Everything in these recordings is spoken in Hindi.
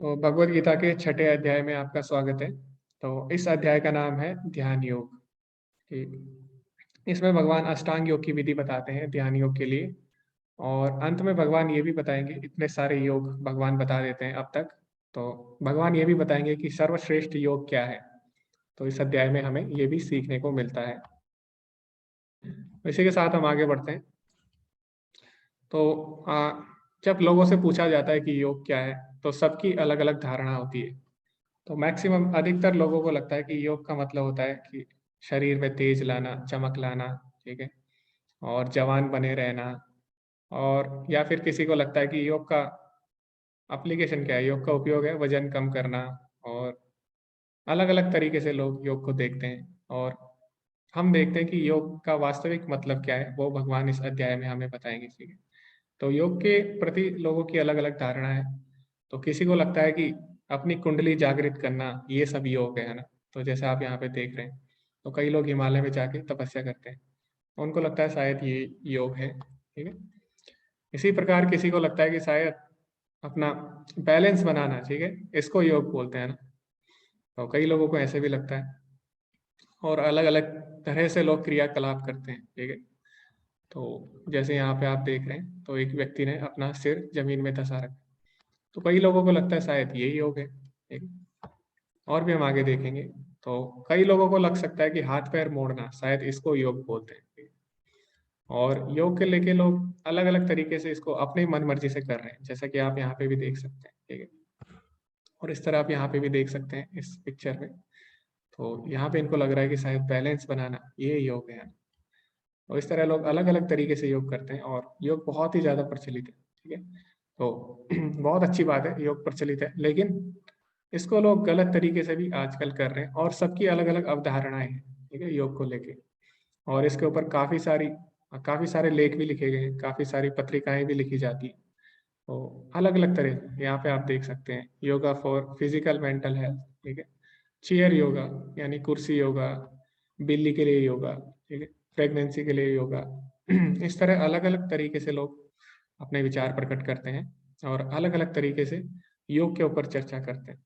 तो भगवद गीता के छठे अध्याय में आपका स्वागत है। तो इस अध्याय का नाम है ध्यान योग। इसमें भगवान अष्टांग योग की विधि बताते हैं ध्यान योग के लिए। और अंत में भगवान ये भी बताएंगे, इतने सारे योग भगवान बता देते हैं अब तक। तो भगवान ये भी बताएंगे कि सर्वश्रेष्ठ योग क्या है। तो इस अध्याय में हमें ये भी सीखने को मिलता है। इसी के साथ हम आगे बढ़ते हैं। तो जब लोगों से पूछा जाता है कि योग क्या है, तो सबकी अलग अलग धारणा होती है। तो मैक्सिमम अधिकतर लोगों को लगता है कि योग का मतलब होता है कि शरीर में तेज लाना, चमक लाना, ठीक है, और जवान बने रहना। और या फिर किसी को लगता है कि योग का एप्लीकेशन क्या है, योग का उपयोग है वजन कम करना। और अलग अलग तरीके से लोग योग को देखते हैं। और हम देखते हैं कि योग का वास्तविक मतलब क्या है, वो भगवान इस अध्याय में हमें बताएंगे, ठीक है। तो योग के प्रति लोगों की अलग अलग धारणा है। तो किसी को लगता है कि अपनी कुंडली जागृत करना ये सब योग है ना। तो जैसे आप यहाँ पे देख रहे हैं, तो कई लोग हिमालय में जाके तपस्या करते हैं। उनको लगता है शायद ये योग है, ठीक है। इसी प्रकार किसी को लगता है कि शायद अपना बैलेंस बनाना, ठीक है, इसको योग बोलते हैं ना। तो कई लोगों को ऐसे भी लगता है। और अलग अलग तरह से लोग क्रियाकलाप करते हैं, ठीक है। तो जैसे यहाँ पे आप देख रहे हैं, तो एक व्यक्ति ने अपना सिर जमीन में धंसा रखा। तो कई लोगों को लगता है शायद यही योग है, ठीक है। और भी हम आगे देखेंगे। तो कई लोगों को लग सकता है कि हाथ पैर मोड़ना शायद इसको योग बोलते हैं, ठीक है। और योग के लेके लोग अलग अलग तरीके से इसको अपनी मन मर्जी से कर रहे हैं, जैसा कि आप यहाँ पे भी देख सकते हैं, ठीक है। और इस तरह आप यहाँ पे भी देख सकते हैं इस पिक्चर में। तो यहाँ पे इनको लग रहा है कि शायद बैलेंस बनाना ये योग है। और इस तरह लोग अलग अलग तरीके से योग करते हैं और योग बहुत ही ज्यादा प्रचलित है, ठीक है। तो बहुत अच्छी बात है, योग प्रचलित है, लेकिन इसको लोग गलत तरीके से भी आजकल कर रहे हैं और सबकी अलग अलग अवधारणाएं हैं, ठीक है, योग को लेके। और इसके ऊपर काफी सारे लेख भी लिखे गए हैं, काफी सारी पत्रिकाएं भी लिखी जाती हैं। तो अलग अलग तरह यहाँ पे आप देख सकते हैं, yoga for physical mental health, ठीक है। चेयर योगा यानी कुर्सी योगा, बिल्ली के लिए योगा, ठीक है, प्रेगनेंसी के लिए योगा। इस तरह अलग अलग तरीके से लोग अपने विचार प्रकट करते हैं और अलग अलग तरीके से योग के ऊपर चर्चा करते हैं।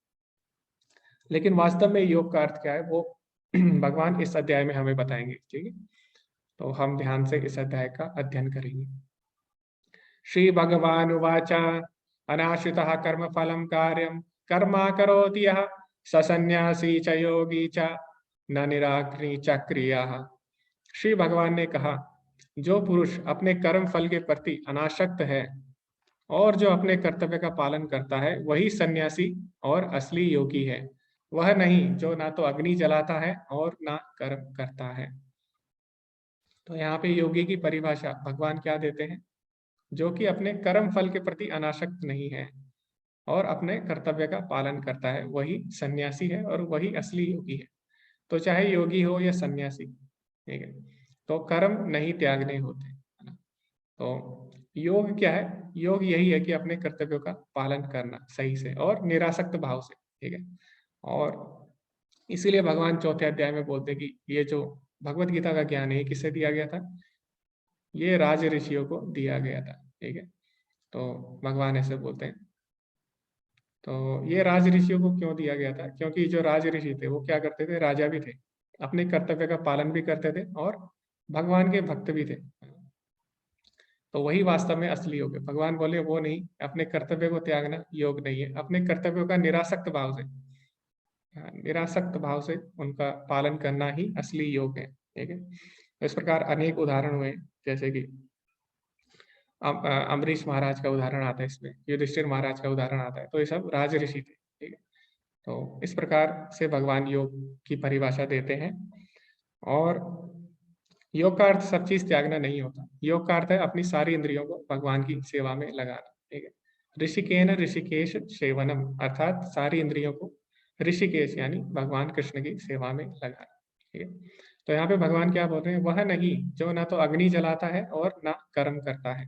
लेकिन वास्तव में योग का अर्थ क्या है, वो भगवान इस अध्याय में हमें बताएंगे, ठीक है। तो हम ध्यान से इस अध्याय का अध्ययन करेंगे। श्री भगवान उवाच अनाश्रितः कर्म फलम कार्यम कर्मा करोति यः स सन्यासी च योगी च न निराग्नि च क्रियाः। श्री भगवान ने कहा, जो पुरुष अपने कर्म फल के प्रति अनासक्त है और जो अपने कर्तव्य का पालन करता है, वही सन्यासी और असली योगी है। वह नहीं जो ना तो अग्नि जलाता है और ना कर्म करता है। तो यहाँ पे योगी की परिभाषा भगवान क्या देते हैं, जो कि अपने कर्म फल के प्रति अनासक्त नहीं है और अपने कर्तव्य का पालन करता है, वही सन्यासी है और वही असली योगी है। तो चाहे योगी हो या सन्यासी, ठीक है, तो कर्म नहीं त्यागने होते, है ना। तो योग क्या है, योग यही है कि अपने कर्तव्यों का पालन करना सही से और निरासक्त भाव से, ठीक है। और इसीलिए भगवान चौथे अध्याय में बोलते हैं कि ये जो भगवत गीता का ज्ञान है, ये किससे दिया गया था, ये राज ऋषियों को दिया गया था, ठीक है। तो भगवान ऐसे बोलते हैं। तो ये राज ऋषियों को क्यों दिया गया था, क्योंकि जो राज ऋषि थे वो क्या करते थे, राजा भी थे, अपने कर्तव्य का पालन भी करते थे और भगवान के भक्त भी थे। तो वही वास्तव में असली योग है। भगवान बोले वो नहीं, अपने कर्तव्य को त्यागना योग नहीं है, अपने कर्तव्यों का निरासक्त भाव से, हाँ, निरासक्त भाव से उनका पालन करना ही असली योग है, ठीक है। तो इस प्रकार अनेक उदाहरण हुए, जैसे कि अम्बरीश महाराज का उदाहरण आता है इसमें, युधिष्ठिर महाराज का उदाहरण आता है। तो ये सब राज ऋषि थे, ठीक है। तो इस प्रकार से भगवान योग की परिभाषा देते हैं। और योग का अर्थ सब चीज त्यागना नहीं होता, योग का अर्थ है अपनी सारी इंद्रियों को भगवान की सेवा में लगाना, ठीक है। ऋषिकेन ऋषिकेश सेवनम, अर्थात सारी इंद्रियों को ऋषिकेश यानी भगवान कृष्ण की सेवा में लगाना, ठीक है। तो यहाँ पे भगवान क्या बोल रहे हैं, वह नहीं जो ना तो अग्नि जलाता है और ना कर्म करता है।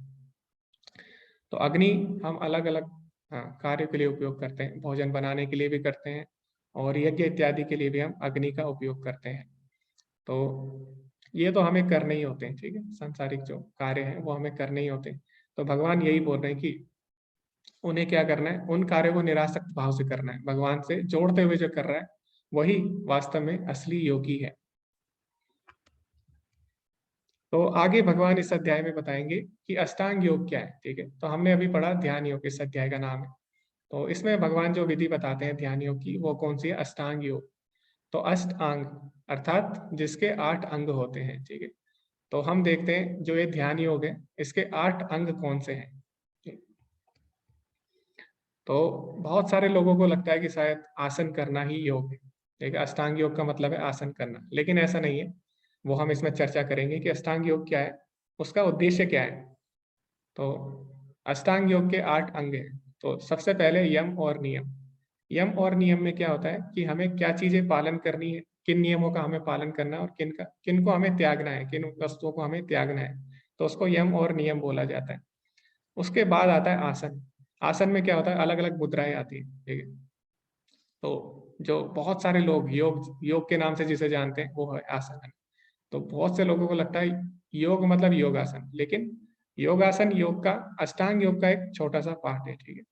तो अग्नि हम अलग अलग कार्यों के लिए उपयोग करते हैं, भोजन बनाने के लिए भी करते हैं और यज्ञ इत्यादि के लिए भी हम अग्नि का उपयोग करते हैं। तो ये तो हमें करने ही होते हैं, ठीक है, सांसारिक जो कार्य हैं वो हमें करने ही होते हैं। तो भगवान यही बोल रहे हैं कि उन्हें क्या करना है, उन कार्यों को निरासक्त भाव से करना है, भगवान से जोड़ते हुए जो कर रहा है वही वास्तव में असली योगी है। तो आगे भगवान इस अध्याय में बताएंगे कि अष्टांग योग क्या है। ठीक है, तो हमने अभी पढ़ा ध्यान योग, इस अध्याय का नाम है। तो इसमें भगवान जो विधि बताते हैं ध्यान योग की, वो कौन सी है, अष्टांग योग। तो अष्ट अंग अर्थात जिसके 8 अंग होते हैं। ठीक है, तो हम देखते हैं जो ये ध्यान योग है इसके 8 अंग कौन से हैं। तो बहुत सारे लोगों को लगता है कि शायद आसन करना ही योग है। ठीक है, अष्टांग योग का मतलब है आसन करना, लेकिन ऐसा नहीं है। वो हम इसमें चर्चा करेंगे कि अष्टांग योग क्या है, उसका उद्देश्य क्या है। तो अष्टांग योग के 8 अंग हैं। तो सबसे पहले यम और नियम। यम और नियम में क्या होता है कि हमें क्या चीजें पालन करनी है, किन नियमों का हमें पालन करना है और किन को हमें त्यागना है, किन वस्तुओं को हमें त्यागना है। तो उसको यम और नियम बोला जाता है। उसके बाद आता है आसन। आसन में क्या होता है, अलग अलग मुद्राएं आती है। ठीक है, तो जो बहुत सारे लोग योग योग के नाम से जिसे जानते हैं वो है आसन। तो बहुत से लोगों को लगता है योग मतलब योगासन, लेकिन योगासन योग का, अष्टांग योग का एक छोटा सा पार्ट है। ठीक है,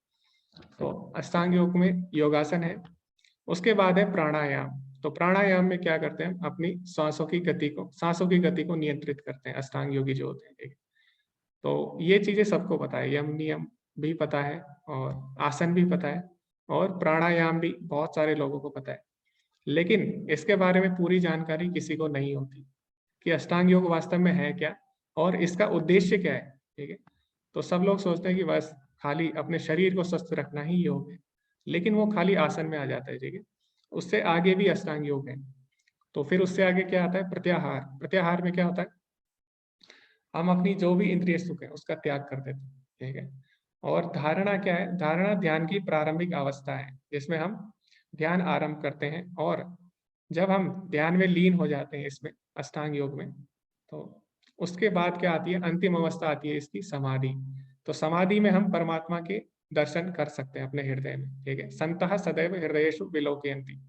तो अष्टांग योग में योगासन है। उसके बाद है प्राणायाम। तो प्राणायाम में क्या करते हैं, अपनी सांसों की गति को नियंत्रित करते हैं अष्टांग योगी जो होते हैं। ठीक है, तो ये चीजें सबको पता है, यम नियम भी पता है और आसन भी पता है और प्राणायाम भी बहुत सारे लोगों को पता है। लेकिन इसके बारे में पूरी जानकारी किसी को नहीं होती कि अष्टांग योग वास्तव में है क्या और इसका उद्देश्य क्या है। ठीक है, तो सब लोग सोचते हैं कि बस खाली अपने शरीर को स्वस्थ रखना ही योग है, लेकिन वो खाली आसन में आ जाता है। ठीक है, उससे आगे भी अष्टांग योग है। तो फिर उससे आगे क्या आता है, प्रत्याहार। प्रत्याहार में क्या होता है, हम अपनी जो भी इंद्रिय सुख है उसका त्याग कर देते हैं। ठीक है, और धारणा क्या है, धारणा ध्यान की प्रारंभिक अवस्था है जिसमें हम ध्यान आरंभ करते हैं, और जब हम ध्यान में लीन हो जाते हैं इसमें अष्टांग योग में, तो उसके बाद क्या आती है, अंतिम अवस्था आती है इसकी, समाधि। तो समाधि में हम परमात्मा के दर्शन कर सकते हैं अपने हृदय में। ठीक है, संतः सदैव हृदयेषु विलोकयन्ति।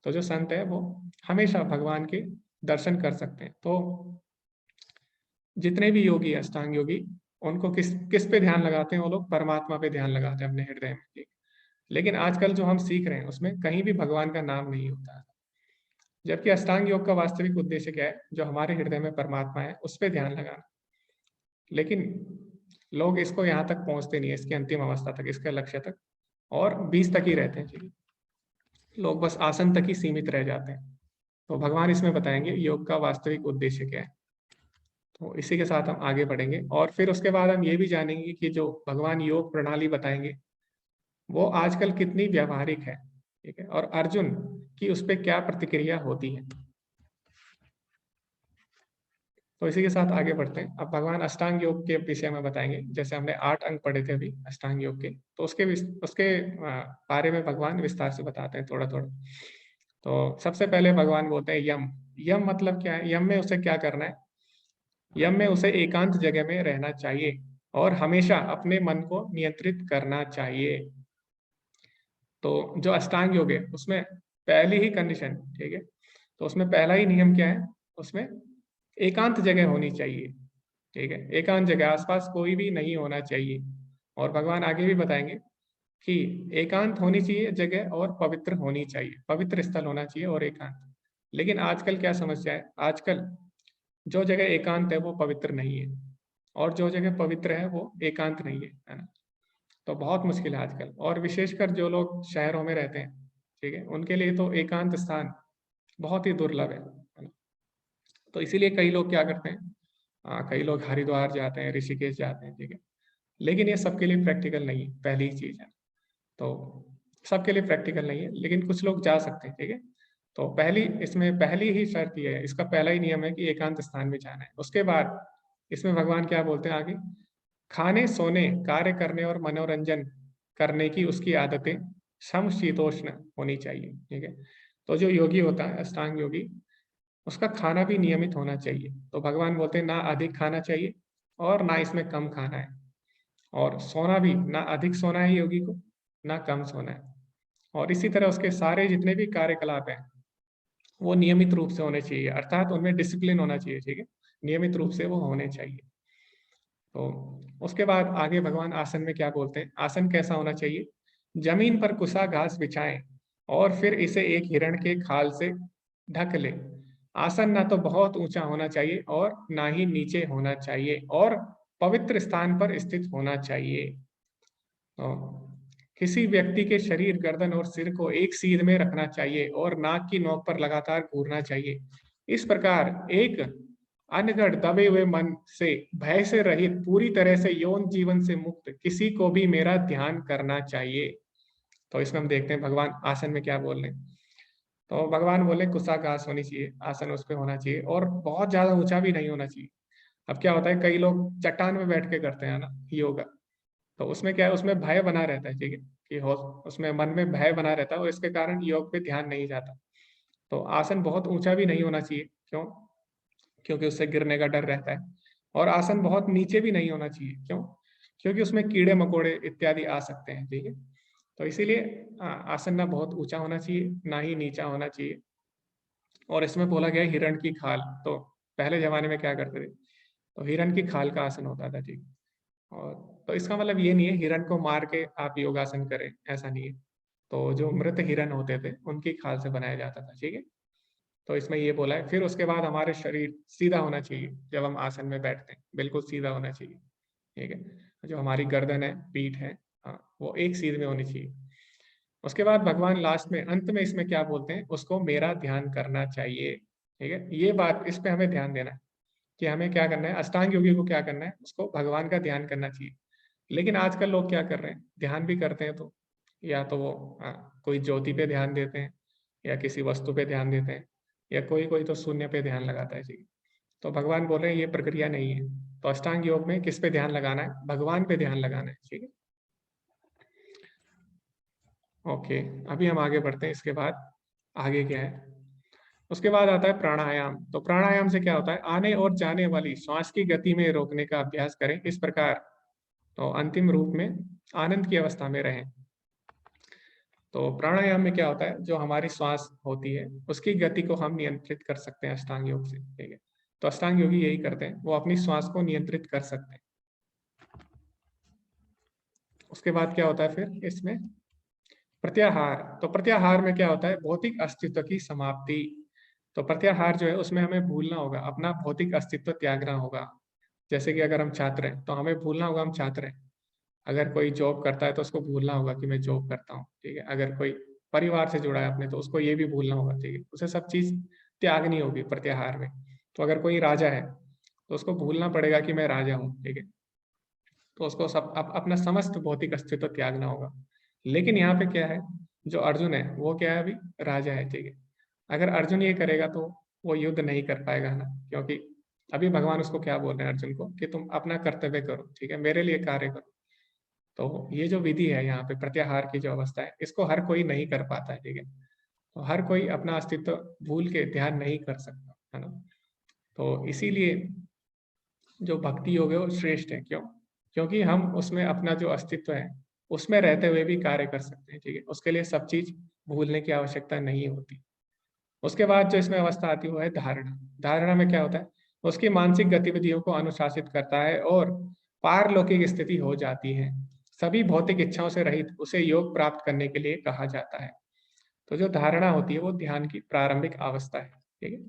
तो जो संत है वो हमेशा भगवान के दर्शन कर सकते हैं। तो जितने भी योगी अष्टांग योगी, उनको किस किस पे ध्यान लगाते हैं, वो लोग परमात्मा पे ध्यान लगाते हैं अपने हृदय में। ठीक, लेकिन आजकल जो हम सीख रहे हैं उसमें कहीं भी भगवान का नाम नहीं होता है। जबकि अष्टांग योग का वास्तविक उद्देश्य क्या है, जो हमारे हृदय में परमात्मा है उस पर ध्यान लगाना। लेकिन लोग इसको यहाँ तक पहुंचते नहीं है, इसकी अंतिम अवस्था तक, इसके लक्ष्य तक, और 20 तक ही रहते हैं। ठीक है, लोग बस आसन तक ही सीमित रह जाते हैं। तो भगवान इसमें बताएंगे योग का वास्तविक उद्देश्य क्या है। तो इसी के साथ हम आगे बढ़ेंगे और फिर उसके बाद हम ये भी जानेंगे कि जो भगवान योग प्रणाली बताएंगे वो आजकल कितनी व्यावहारिक है। ठीक है, और अर्जुन की उस पर क्या प्रतिक्रिया होती है। तो इसी के साथ आगे बढ़ते हैं। अब भगवान अष्टांग योग के विषय में बताएंगे। जैसे हमने 8 अंग पढ़े थे अभी अष्टांग योग के, तो उसके बारे में भगवान विस्तार से बताते हैं थोड़ा थोड़ा। तो सबसे पहले भगवान बोलते हैं यम। यम मतलब क्या है, यम में उसे क्या करना है, यम में उसे एकांत जगह में रहना चाहिए और हमेशा अपने मन को नियंत्रित करना चाहिए। तो जो अष्टांग योग है उसमें पहली ही कंडीशन, ठीक है, तो उसमें पहला ही नियम क्या है, उसमें एकांत जगह होनी चाहिए। ठीक है, एकांत जगह, आसपास कोई भी नहीं होना चाहिए। और भगवान आगे भी बताएंगे कि एकांत होनी चाहिए जगह और पवित्र होनी चाहिए, पवित्र स्थल होना चाहिए और एकांत। लेकिन आजकल क्या समस्या है, आजकल जो जगह एकांत है वो पवित्र नहीं है और जो जगह पवित्र है वो एकांत नहीं है ना। तो बहुत मुश्किल है आजकल, और विशेषकर जो लोग शहरों में रहते हैं, ठीक है, उनके लिए तो एकांत स्थान बहुत ही दुर्लभ है ना। तो इसीलिए कई लोग क्या करते हैं, कई लोग हरिद्वार जाते हैं, ऋषिकेश जाते हैं। ठीक है, लेकिन ये सबके लिए प्रैक्टिकल नहीं है, पहली ही चीज है। तो सबके लिए प्रैक्टिकल नहीं है, लेकिन कुछ लोग जा सकते हैं। ठीक है, तो इसमें पहली ही शर्त ये है, इसका पहला ही नियम है कि एकांत स्थान में जाना है। उसके बाद इसमें भगवान क्या बोलते हैं आगे, खाने सोने कार्य करने और मनोरंजन करने की उसकी आदतें समशीतोष्ण होनी चाहिए। ठीक है, तो जो योगी होता है अष्टांग योगी, उसका खाना भी नियमित होना चाहिए। तो भगवान बोलते हैं ना अधिक खाना चाहिए और ना इसमें कम खाना है, और सोना भी ना अधिक सोना है योगी को, ना कम सोना है। और इसी तरह उसके सारे जितने भी कार्यकलाप हैं वो नियमित रूप से होने चाहिए, अर्थात उनमें डिसिप्लिन होना चाहिए। ठीक है, नियमित रूप से वो होने चाहिए। तो उसके बाद आगे भगवान आसन में क्या बोलते हैं, आसन कैसा होना चाहिए, जमीन पर कुसा घास बिछाएं और फिर इसे एक हिरण के खाल से ढक ले। आसन ना तो बहुत ऊंचा होना चाहिए और ना ही नीचे होना चाहिए और पवित्र स्थान पर स्थित होना चाहिए। तो किसी व्यक्ति के शरीर, गर्दन और सिर को एक सीध में रखना चाहिए और नाक की नोक पर लगातार घूरना चाहिए। इस प्रकार एक अनगढ़ दबे हुए मन से, भय से रहित, पूरी तरह से यौन जीवन से मुक्त किसी को भी मेरा ध्यान करना चाहिए। तो इसमें हम देखते हैं भगवान आसन में क्या बोल रहे हैं। तो भगवान बोले कुशाग्रास होनी चाहिए, आसन उस पे होना चाहिए और बहुत ज्यादा ऊंचा भी नहीं होना चाहिए। अब क्या होता है, कई लोग चट्टान में बैठ के करते हैं ना योगा, तो उसमें क्या है, उसमें भय बना रहता है, ठीक है, कि हो उसमें मन में भय बना रहता है और इसके कारण योग पे ध्यान नहीं जाता। तो आसन बहुत ऊंचा भी नहीं होना चाहिए, क्यों, क्योंकि उससे गिरने का डर रहता है। और आसन बहुत नीचे भी नहीं होना चाहिए, क्यों, क्योंकि उसमें कीड़े मकोड़े इत्यादि आ सकते हैं, ठीक है। तो इसीलिए आसन ना बहुत ऊंचा होना चाहिए ना ही नीचा होना चाहिए। और इसमें बोला गया है हिरण की खाल, तो पहले जमाने में क्या करते थे, तो हिरण की खाल का आसन होता था, ठीक। और तो इसका मतलब ये नहीं है हिरण को मार के आप योगासन करें, ऐसा नहीं है। तो जो मृत हिरण होते थे उनकी खाल से बनाया जाता था, ठीक है। तो इसमें ये बोला है, फिर उसके बाद हमारे शरीर सीधा होना चाहिए, जब हम आसन में बैठते हैं बिल्कुल सीधा होना चाहिए, ठीक है। जो हमारी गर्दन है, पीठ है, हाँ, वो एक सीध में होनी चाहिए। उसके बाद भगवान लास्ट में, अंत में इसमें क्या बोलते हैं, उसको मेरा ध्यान करना चाहिए, ठीक है। ये बात, इस पे हमें ध्यान देना है कि हमें क्या करना है, अष्टांग योगी को क्या करना है, उसको भगवान का ध्यान करना चाहिए। लेकिन आजकल लोग क्या कर रहे हैं, ध्यान भी करते हैं तो या तो वो कोई ज्योति पे ध्यान देते हैं या किसी वस्तु पे ध्यान देते हैं या कोई कोई तो शून्य पे ध्यान लगाता है, ठीक है। तो भगवान बोल रहे हैं ये प्रक्रिया नहीं है। तो अष्टांग योग में किस पे ध्यान लगाना है, भगवान पे ध्यान लगाना है, ठीक है। ओके, अभी हम आगे बढ़ते हैं। इसके बाद आगे क्या है, उसके बाद आता है प्राणायाम। तो प्राणायाम से क्या होता है, आने और जाने वाली श्वास की गति में रोकने का अभ्यास करें इस प्रकार, तो अंतिम रूप में आनंद की अवस्था में रहें। तो प्राणायाम में क्या होता है, जो हमारी श्वास होती है उसकी गति को हम नियंत्रित कर सकते हैं अष्टांग योग से, ठीक है। तो अष्टांग योगी यही करते हैं, वो अपनी श्वास को नियंत्रित कर सकते हैं। उसके बाद क्या होता है फिर इसमें, प्रत्याहार। तो प्रत्याहार में क्या होता है, भौतिक अस्तित्व की समाप्ति। तो प्रत्याहार जो है उसमें हमें भूलना होगा, अपना भौतिक अस्तित्व त्यागना होगा। जैसे कि अगर हम छात्र हैं तो हमें भूलना होगा हम छात्र हैं। अगर कोई जॉब करता है तो उसको भूलना होगा कि मैं जॉब करता हूँ, ठीक है। अगर कोई परिवार से जुड़ा है अपने तो उसको ये भी भूलना होगा, ठीक है। उसे सब चीज त्यागनी होगी प्रत्याहार में। तो अगर कोई राजा है तो उसको भूलना पड़ेगा कि मैं राजा हूँ, ठीक है। तो उसको सब अपना समस्त भौतिक अस्तित्व त्यागना होगा। लेकिन यहाँ पे क्या है, जो अर्जुन है वो क्या है, अभी राजा है, ठीक है। अगर अर्जुन ये करेगा तो वो युद्ध नहीं कर पाएगा ना, क्योंकि अभी भगवान उसको क्या बोल रहे हैं अर्जुन को, कि तुम अपना कर्तव्य करो, ठीक है, मेरे लिए कार्य करो। तो ये जो विधि है यहाँ पे, प्रत्याहार की जो अवस्था है, इसको हर कोई नहीं कर पाता है, ठीक है। तो हर कोई अपना अस्तित्व भूल के ध्यान नहीं कर सकता, है ना। तो इसीलिए जो भक्ति योग है वो श्रेष्ठ है, क्यों, क्योंकि हम उसमें अपना जो अस्तित्व है उसमें रहते हुए भी कार्य कर सकते हैं, ठीक है। उसके लिए सब चीज भूलने की आवश्यकता नहीं होती। उसके बाद जो इसमें अवस्था आती है वो है धारणा। धारणा में क्या होता है, उसकी मानसिक गतिविधियों को अनुशासित करता है और पारलौकिक स्थिति हो जाती है। सभी भौतिक इच्छाओं से रहित उसे योग प्राप्त करने के लिए कहा जाता है। तो जो धारणा होती है वो ध्यान की प्रारंभिक अवस्था है, ठीक है।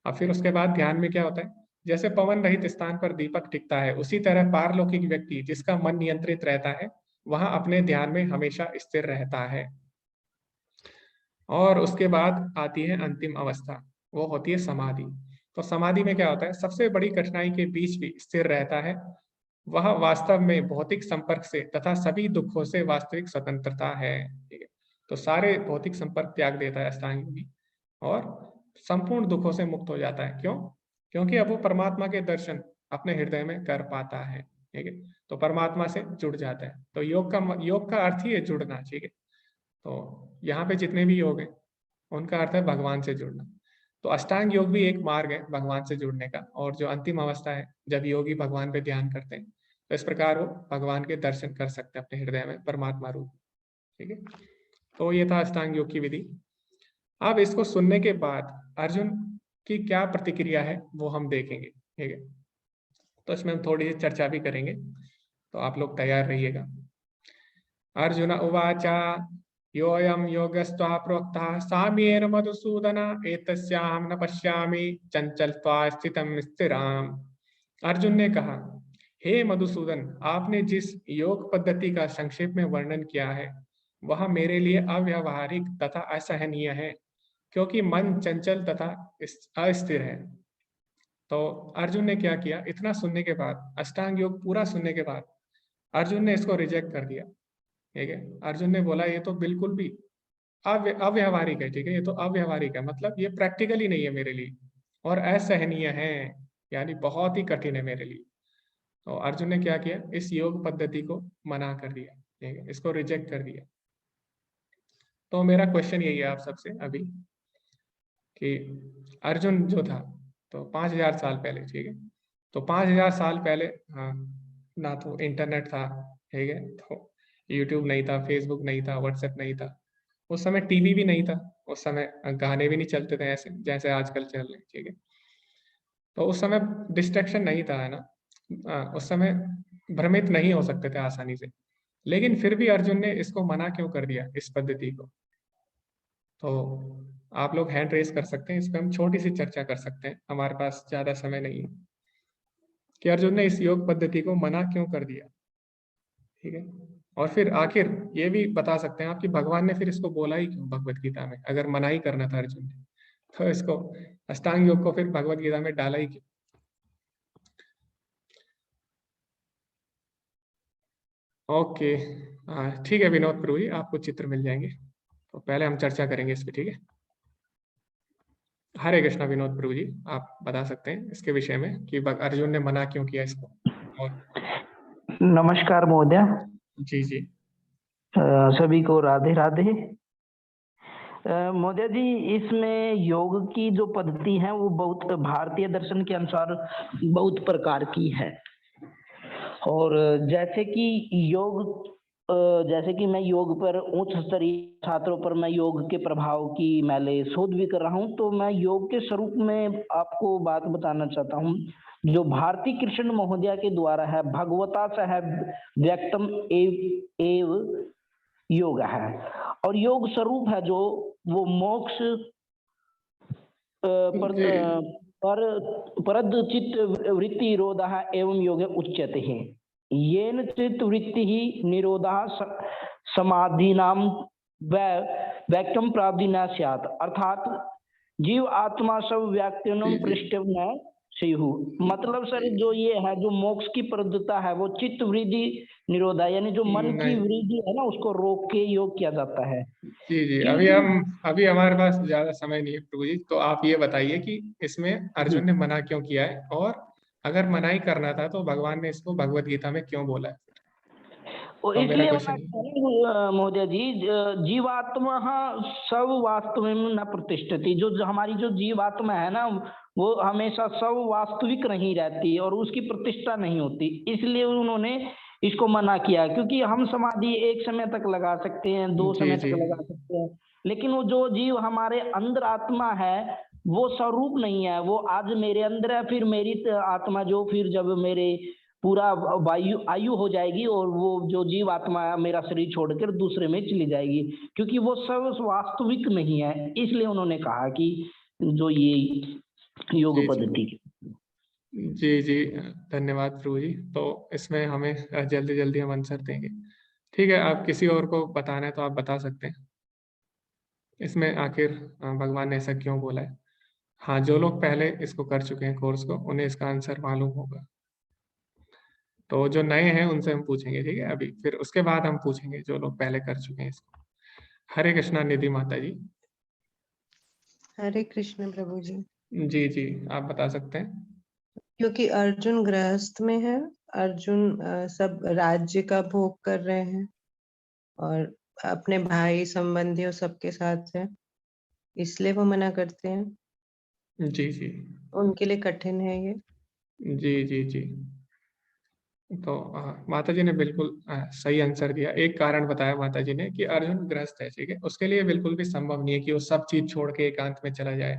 और फिर उसके बाद ध्यान में क्या होता है, जैसे पवन रहित स्थान पर दीपक टिकता है, उसी तरह पारलौकिक व्यक्ति जिसका मन नियंत्रित रहता है वहां अपने ध्यान में हमेशा स्थिर रहता है। और उसके बाद आती है अंतिम अवस्था, वो होती है समाधि। तो समाधि में क्या होता है, सबसे बड़ी कठिनाई के बीच भी स्थिर रहता है। वह वास्तव में भौतिक संपर्क से तथा सभी दुखों से वास्तविक स्वतंत्रता है, ठीक है। तो सारे भौतिक संपर्क त्याग देता है अष्टांग योगी और संपूर्ण दुखों से मुक्त हो जाता है, क्यों, क्योंकि अब वो परमात्मा के दर्शन अपने हृदय में कर पाता है, ठीक है। तो परमात्मा से जुड़ जाता है। तो योग का अर्थ ही है जुड़ना, ठीक है। तो यहाँ पे जितने भी योग हैं उनका अर्थ है भगवान से जुड़ना। तो अष्टांग योग भी एक मार्ग है भगवान से जुड़ने का, और जो अंतिम अवस्था है जब योगी भगवान पे ध्यान करते हैं तो इस प्रकार वो भगवान के दर्शन कर सकते हैं अपने हृदय में परमात्मा रूप, ठीक है। तो ये था अष्टांग योग की विधि। अब इसको सुनने के बाद अर्जुन की क्या प्रतिक्रिया है वो हम देखेंगे, ठीक है। तो इसमें हम थोड़ी सी चर्चा भी करेंगे, तो आप लोग तैयार रहिएगा। अर्जुन उवाच योऽयं योगस्त्वा प्रोक्तः साम्येन मधुसूदन एतस्याहं न पश्यामि चंचलत्वा स्थितं स्थिराम। अर्जुन ने कहा, हे मधुसूदन, आपने जिस योग पद्धति का संक्षेप में वर्णन किया है वह मेरे लिए अव्यावहारिक तथा असहनीय है, क्योंकि मन चंचल तथा अस्थिर है। तो अर्जुन ने क्या किया, इतना सुनने के बाद, अष्टांग योग पूरा सुनने के बाद अर्जुन ने इसको रिजेक्ट कर दिया। ठीक है, अर्जुन ने बोला ये तो बिल्कुल भी अव्यवहारिक है। ठीक है, ये तो अव्यवहारिक है, मतलब ये प्रैक्टिकल ही नहीं है मेरे लिए, और असहनीय है, यानी बहुत ही कठिन है मेरे लिए। तो अर्जुन ने क्या किया, इस योग पद्धति को मना कर दिया। ठीक है, इसको रिजेक्ट कर दिया। तो मेरा क्वेश्चन यही है आप सबसे अभी कि अर्जुन जो था, तो 5000 साल पहले, ठीक है, तो 5000 साल पहले, हाँ, ना तो इंटरनेट था, ठीक है, तो यूट्यूब नहीं था, फेसबुक नहीं था, व्हाट्सएप नहीं था, उस समय टीवी भी नहीं था, उस समय गाने भी नहीं चलते थे ऐसे जैसे आजकल चल रहे हैं। ठीक है, तो उस समय डिस्ट्रैक्शन नहीं था, है ना, उस समय भ्रमित नहीं हो सकते थे आसानी से। लेकिन फिर भी अर्जुन ने इसको मना क्यों कर दिया, इस पद्धति को? तो आप लोग हैंड रेस कर सकते हैं, इस पर हम छोटी सी चर्चा कर सकते हैं, हमारे पास ज्यादा समय नहीं है, कि अर्जुन ने इस योग पद्धति को मना क्यों कर दिया। ठीक है, और फिर आखिर ये भी बता सकते हैं आप कि भगवान ने फिर इसको बोला ही क्यों भगवत गीता में, अगर मना ही करना था अर्जुन ने, तो इसको अष्टांग योग को फिर भगवत गीता में डाला ही क्यों? ओके, ठीक है विनोद प्रभु जी, आपको चित्र मिल जाएंगे, तो पहले हम चर्चा करेंगे इस पे। ठीक है, हरे कृष्णा विनोद प्रभु जी, आप बता सकते हैं इसके विषय में कि अर्जुन ने मना क्यों किया इसको? और नमस्कार महोदय। जी जी। सभी को राधे राधे। महोदय जी, इसमें योग की जो पद्धति है वो बहुत भारतीय दर्शन के अनुसार बहुत प्रकार की है। और जैसे कि योग, जैसे कि मैं योग पर उच्च स्तरीय छात्रों पर मैं योग के प्रभाव की मैंने शोध भी कर रहा हूँ, तो मैं योग के स्वरूप में आपको बात बताना चाहता हूँ जो भारती कृष्ण महोदय के द्वारा है, भगवता सह व्यक्तम एव योग है। और योग स्वरूप है जो वो मोक्ष परद चित्त वृत्ति निरोधः एवं योग उच्यते है। येन चित्त वृत्ति ही निरोधः समाधिनाम व्यक्तम प्राप्ति न स्यात्, अर्थात जीव आत्मा सब व्यक्तियों पृष्ठ न सेहु। मतलब सर जो ये है, जो मोक्ष की प्रदता है वो चित्त वृद्धि निरोधा, यानी जो मन की वृद्धि है ना उसको रोक के योग किया जाता है। जी जी, अभी हमारे पास ज्यादा समय नहीं है प्रभु जी, तो आप ये बताइए कि इसमें अर्जुन ने मना क्यों किया है, और अगर मना ही करना था तो भगवान ने इसको भगवत गीता में क्यों बोला है? और तो मेरा इसलिए क्वेश्चन महोदय जी, जीवात्मा सब वास्तव में न प्रतिष्ठती। जो हमारी जो जीवात्मा है ना वो हमेशा सब वास्तविक नहीं रहती और उसकी प्रतिष्ठा नहीं होती, इसलिए उन्होंने इसको मना किया। क्योंकि हम समाधि एक समय तक लगा सकते हैं, 2 समय तक लगा सकते हैं, लेकिन वो जो जीव हमारे अंदर आत्मा है वो स्वरूप नहीं है। वो आज मेरे अंदर है, फिर मेरी आत्मा जो फिर जब मेरे पूरा आयु हो जाएगी और वो जो जीव आत्मा मेरा शरीर छोड़कर दूसरे में चली जाएगी, क्योंकि वो सब वास्तविक नहीं है। इसलिए उन्होंने कहा कि जो ये योग पद्धति। जी जी, धन्यवाद प्रभु जी। तो इसमें हमें जल्दी जल्दी हम आंसर देंगे। ठीक है, आप किसी और को बताना है तो आप बता सकते हैं इसमें आखिर भगवान ने ऐसा क्यों बोला है। हाँ, जो लोग पहले इसको कर चुके हैं कोर्स को, उन्हें इसका आंसर मालूम होगा। तो जो नए हैं उनसे हम पूछेंगे, ठीक है, अभी फिर उसके बाद हम पूछेंगे जो लोग पहले कर चुके हैं इसको। हरे कृष्णा निधि माता जी। हरे कृष्ण प्रभु जी। जी जी, आप बता सकते हैं। क्योंकि अर्जुन गृहस्थ में है, अर्जुन सब राज्य का भोग कर रहे हैं और अपने भाई संबंधियों सबके साथ है, इसलिए वो मना करते हैं। जी जी, उनके लिए कठिन है ये। जी जी जी, तो माता जी ने बिल्कुल सही आंसर दिया। एक कारण बताया माता जी ने कि अर्जुन गृहस्थ है, ठीक है, उसके लिए बिल्कुल भी संभव नहीं है कि वो सब चीज छोड़ के एकांत में चला जाए,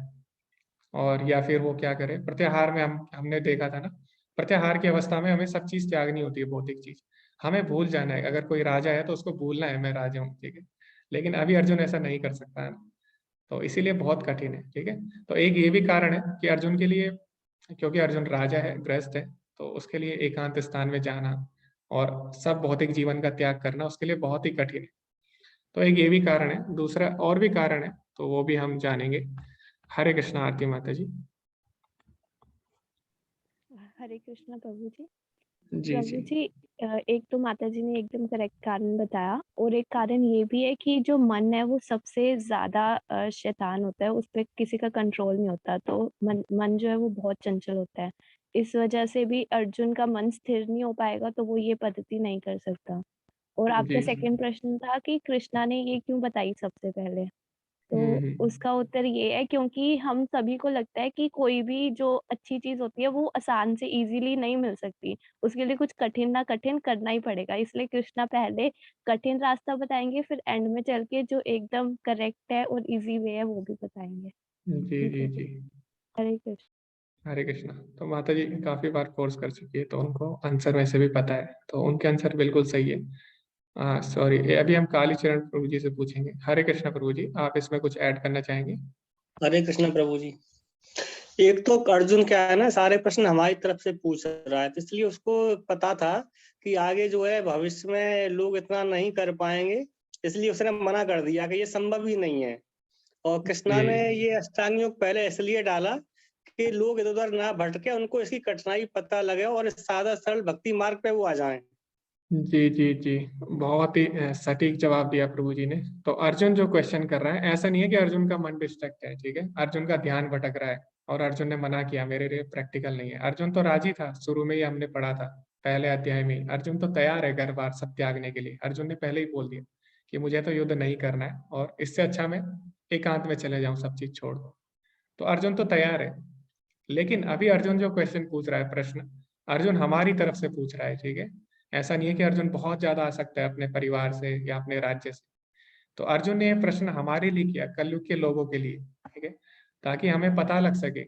और या फिर वो क्या करे। प्रत्याहार में हमने देखा था ना प्रत्याहार की अवस्था में हमें सब चीज त्यागनी होती है, भौतिक चीज हमें भूल जाना है। अगर कोई राजा है तो उसको भूलना है मैं राजा हूँ, ठीक है। लेकिन अभी अर्जुन ऐसा नहीं कर सकता है, तो इसीलिए बहुत कठिन है, ठीक है। तो एक ये भी कारण है कि अर्जुन के लिए, क्योंकि अर्जुन राजा है, गृहस्थ है, तो उसके लिए एकांत स्थान में जाना और सब भौतिक जीवन का त्याग करना उसके लिए बहुत ही कठिन है। तो एक ये भी कारण है, दूसरा और भी कारण है, तो वो भी हम जानेंगे। हरे कृष्णा आरती माता जी। हरे कृष्णा प्रभु जी। जी प्रभु जी जी, एक तो माता जी ने एकदम करेक्ट कारण बताया, और एक कारण ये भी है कि जो मन है वो सबसे ज्यादा शैतान होता है, उस पर किसी का कंट्रोल नहीं होता। तो मन जो है वो बहुत चंचल होता है। इस वजह से भी अर्जुन का मन स्थिर नहीं हो पाएगा, तो वो ये पद्धति नहीं कर सकता। और आपका जी जी। सेकंड प्रश्न था कि कृष्णा ने ये क्यों बताई सबसे पहले। तो उसका उत्तर ये है क्योंकि हम सभी को लगता है कि कोई भी जो अच्छी चीज़ होती है वो आसान से ईज़िली नहीं मिल सकती। उसके लिए कुछ कठिन ना कठिन करना ही पड़ेगा। इसलिए कृष्णा पहले कठिन रास्ता बताएँगे, फिर एंड में चल के जो एकदम करेक्ट है और ईज़ी वे है वो भी बताएँगे। जी ठीक जी है। जी। हरे कृष्ण। हरे कृष्णा। तो माता जी काफी बार कोर्स कर चुकी है, तो उनको आंसर वैसे भी पता है, तो उनके आंसर बिल्कुल सही है। सॉरी, अभी हम काली चरण प्रभु जी से पूछेंगे। हरे कृष्णा प्रभु जी, आप इसमें कुछ ऐड करना चाहेंगे? हरे कृष्ण प्रभु जी। एक तो अर्जुन क्या है ना, सारे प्रश्न हमारी तरफ से पूछ रहा है, तो इसलिए उसको पता था कि आगे जो है भविष्य में लोग इतना नहीं कर पाएंगे, इसलिए उसने मना कर दिया कि ये संभव ही नहीं है। और कृष्णा ने जी ये अष्टांग योग पहले इसलिए डाला कि लोग इधर उधर ना भटके, उनको इसकी कठिनाई पता लगे और इस सादा सरल भक्ति मार्ग पे वो आ जाएं। जी जी जी। बहुत ही सटीक जवाब दिया प्रभु जी ने। तो अर्जुन जो क्वेश्चन कर रहा है, ऐसा नहीं है कि अर्जुन का मन डिस्ट्रैक्ट है, ठीक है। अर्जुन का ध्यान भटक रहा है और अर्जुन ने मना किया मेरे लिए प्रैक्टिकल नहीं है। अर्जुन तो राजी था, शुरू में ही हमने पढ़ा था पहले अध्याय में ही। अर्जुन तो तैयार है घर बार सब त्यागने के लिए। अर्जुन ने पहले ही बोल दिया कि मुझे तो युद्ध नहीं करना है और इससे अच्छा मैं एकांत में चले जाऊं, सब चीज छोड़ दो। तो अर्जुन तो तैयार है। लेकिन अभी अर्जुन जो क्वेश्चन पूछ रहा है, प्रश्न अर्जुन हमारी तरफ से पूछ रहा है, ठीक है। ऐसा नहीं है कि अर्जुन बहुत ज्यादा आसक्त है अपने परिवार से या अपने राज्य से। तो अर्जुन ने ये प्रश्न हमारे लिए किया, कलयुग के लोगों के लिए, ठीक है, ताकि हमें पता लग सके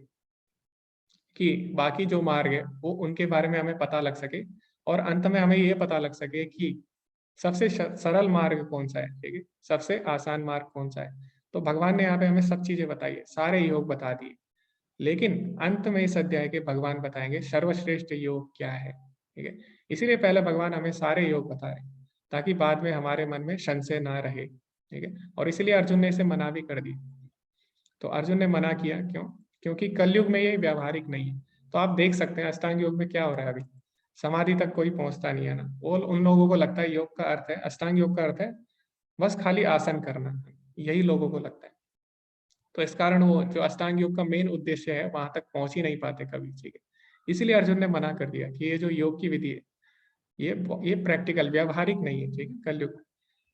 कि बाकी जो मार्ग है वो उनके बारे में हमें पता लग सके, और अंत में हमें ये पता लग सके कि सबसे सरल मार्ग कौन सा है, ठीक है, सबसे आसान मार्ग कौन सा है। तो भगवान ने यहाँ पे हमें सब चीजें बताई है, सारे योग बता दिए। लेकिन अंत में इस अध्याय के भगवान बताएंगे सर्वश्रेष्ठ योग क्या है, ठीक है। इसीलिए पहले भगवान हमें सारे योग बता रहे हैं, ताकि बाद में हमारे मन में संशय ना रहे, ठीक है। और इसीलिए अर्जुन ने इसे मना भी कर दिया। तो अर्जुन ने मना किया क्यों? क्योंकि कलयुग में ये व्यावहारिक नहीं है। तो आप देख सकते हैं अष्टांग योग में क्या हो रहा है अभी, समाधि तक कोई पहुंचता नहीं है ना। वो उन लोगों को लगता है योग का अर्थ है, अष्टांग योग का अर्थ है बस खाली आसन करना, यही लोगों को लगता है। तो इस कारण वो जो अष्टांग योग का मेन उद्देश्य है वहां तक पहुंच ही नहीं पाते कभी, ठीक है। इसीलिए अर्जुन ने मना कर दिया कि ये जो योग की विधि है ये प्रैक्टिकल व्यावहारिक नहीं है, ठीक है, कलयुग में।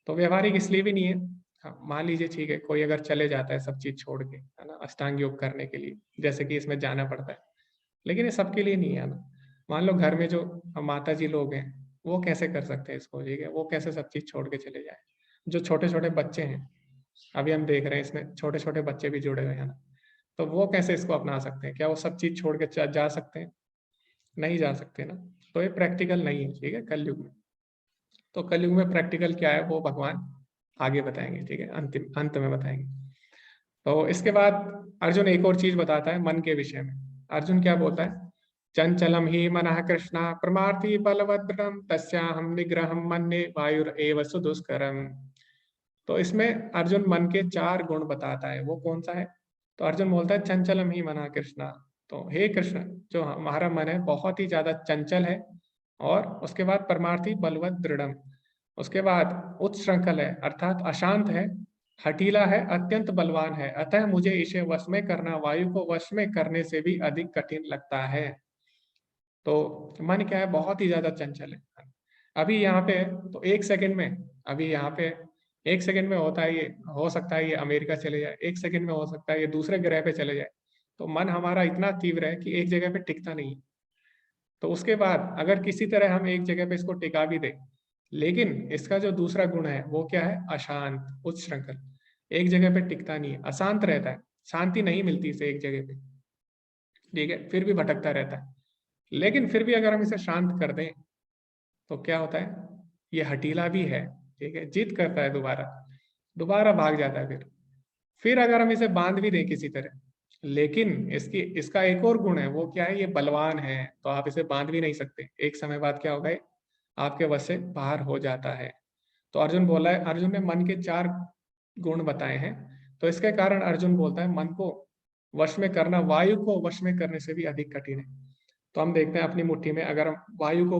तो व्यवहारिक इसलिए भी नहीं है। हाँ, मान लीजिए ठीक है, कोई अगर चले जाता है सब चीज छोड़ के, है ना, अष्टांग योग करने के लिए, जैसे कि इसमें जाना पड़ता है, लेकिन ये सबके लिए नहीं है ना। मान लो घर में जो माता जी लोग हैं वो कैसे कर सकते हैं इसको, ठीक है, वो कैसे सब चीज छोड़ के चले जाए। जो छोटे छोटे बच्चे हैं, अभी हम देख रहे हैं इसमें छोटे छोटे बच्चे भी जुड़े हुए हैं ना, तो वो कैसे इसको अपना सकते हैं? क्या वो सब चीज छोड़ के जा सकते हैं? नहीं जा सकते ना। तो ये प्रैक्टिकल नहीं है, ठीक है, कलयुग में। तो कलयुग में प्रैक्टिकल क्या है वो भगवान आगे बताएंगे, ठीक है, अंतिम अंत में बताएंगे। तो इसके बाद अर्जुन एक और चीज बताता है मन के विषय में। अर्जुन क्या बोलता है? चंचलम ही मनः कृष्णा प्रमार्थी बलवद्रम तस्याहम निग्रहम मन्ये वायुरेव सुदुष्करम। तो इसमें अर्जुन मन के 4 गुण बताता है, वो कौन सा है? तो अर्जुन बोलता है चंचलम ही मना कृष्णा। तो हे कृष्ण, जो हमारा मन है बहुत ही ज्यादा चंचल है, और उसके बाद परमार्थी बलवत दृढ़म, उसके बाद उत्श्रंखल है अर्थात अशांत है, हठीला है, अत्यंत बलवान है, अतः मुझे इसे वश में करना वायु को वश में करने से भी अधिक कठिन लगता है। तो मन क्या है? बहुत ही ज्यादा चंचल है। अभी यहाँ पे तो एक सेकंड में, अभी यहाँ पे एक सेकंड में होता है ये, हो सकता है ये अमेरिका चले जाए, एक सेकंड में हो सकता है ये दूसरे ग्रह पे चले जाए। तो मन हमारा इतना तीव्र है कि एक जगह पे टिकता नहीं। तो उसके बाद अगर किसी तरह हम एक जगह पे इसको टिका भी दे, लेकिन इसका जो दूसरा गुण है वो क्या है? अशांत, उच्छृंखल, एक जगह पे टिकता नहीं है, अशांत रहता है, शांति नहीं मिलती इसे एक जगह पे, ठीक है, फिर भी भटकता रहता है। लेकिन फिर भी अगर हम इसे शांत कर दें तो क्या होता है, ये हठीला भी है, ठीक है, जिद करता है, दोबारा दोबारा भाग जाता है। फिर अगर हम इसे बांध भी दें किसी तरह, लेकिन इसका एक और गुण है, वो क्या है, ये बलवान है, तो आप इसे बांध भी नहीं सकते। एक समय बाद क्या होगा, ये आपके वश से बाहर हो जाता है। तो अर्जुन बोला है, अर्जुन ने मन के 4 गुण बताए हैं, तो इसके कारण अर्जुन बोलता है मन को वश में करना वायु को वश में करने से भी अधिक कठिन है। तो हम देखते हैं अपनी मुट्ठी में, अगर हम वायु को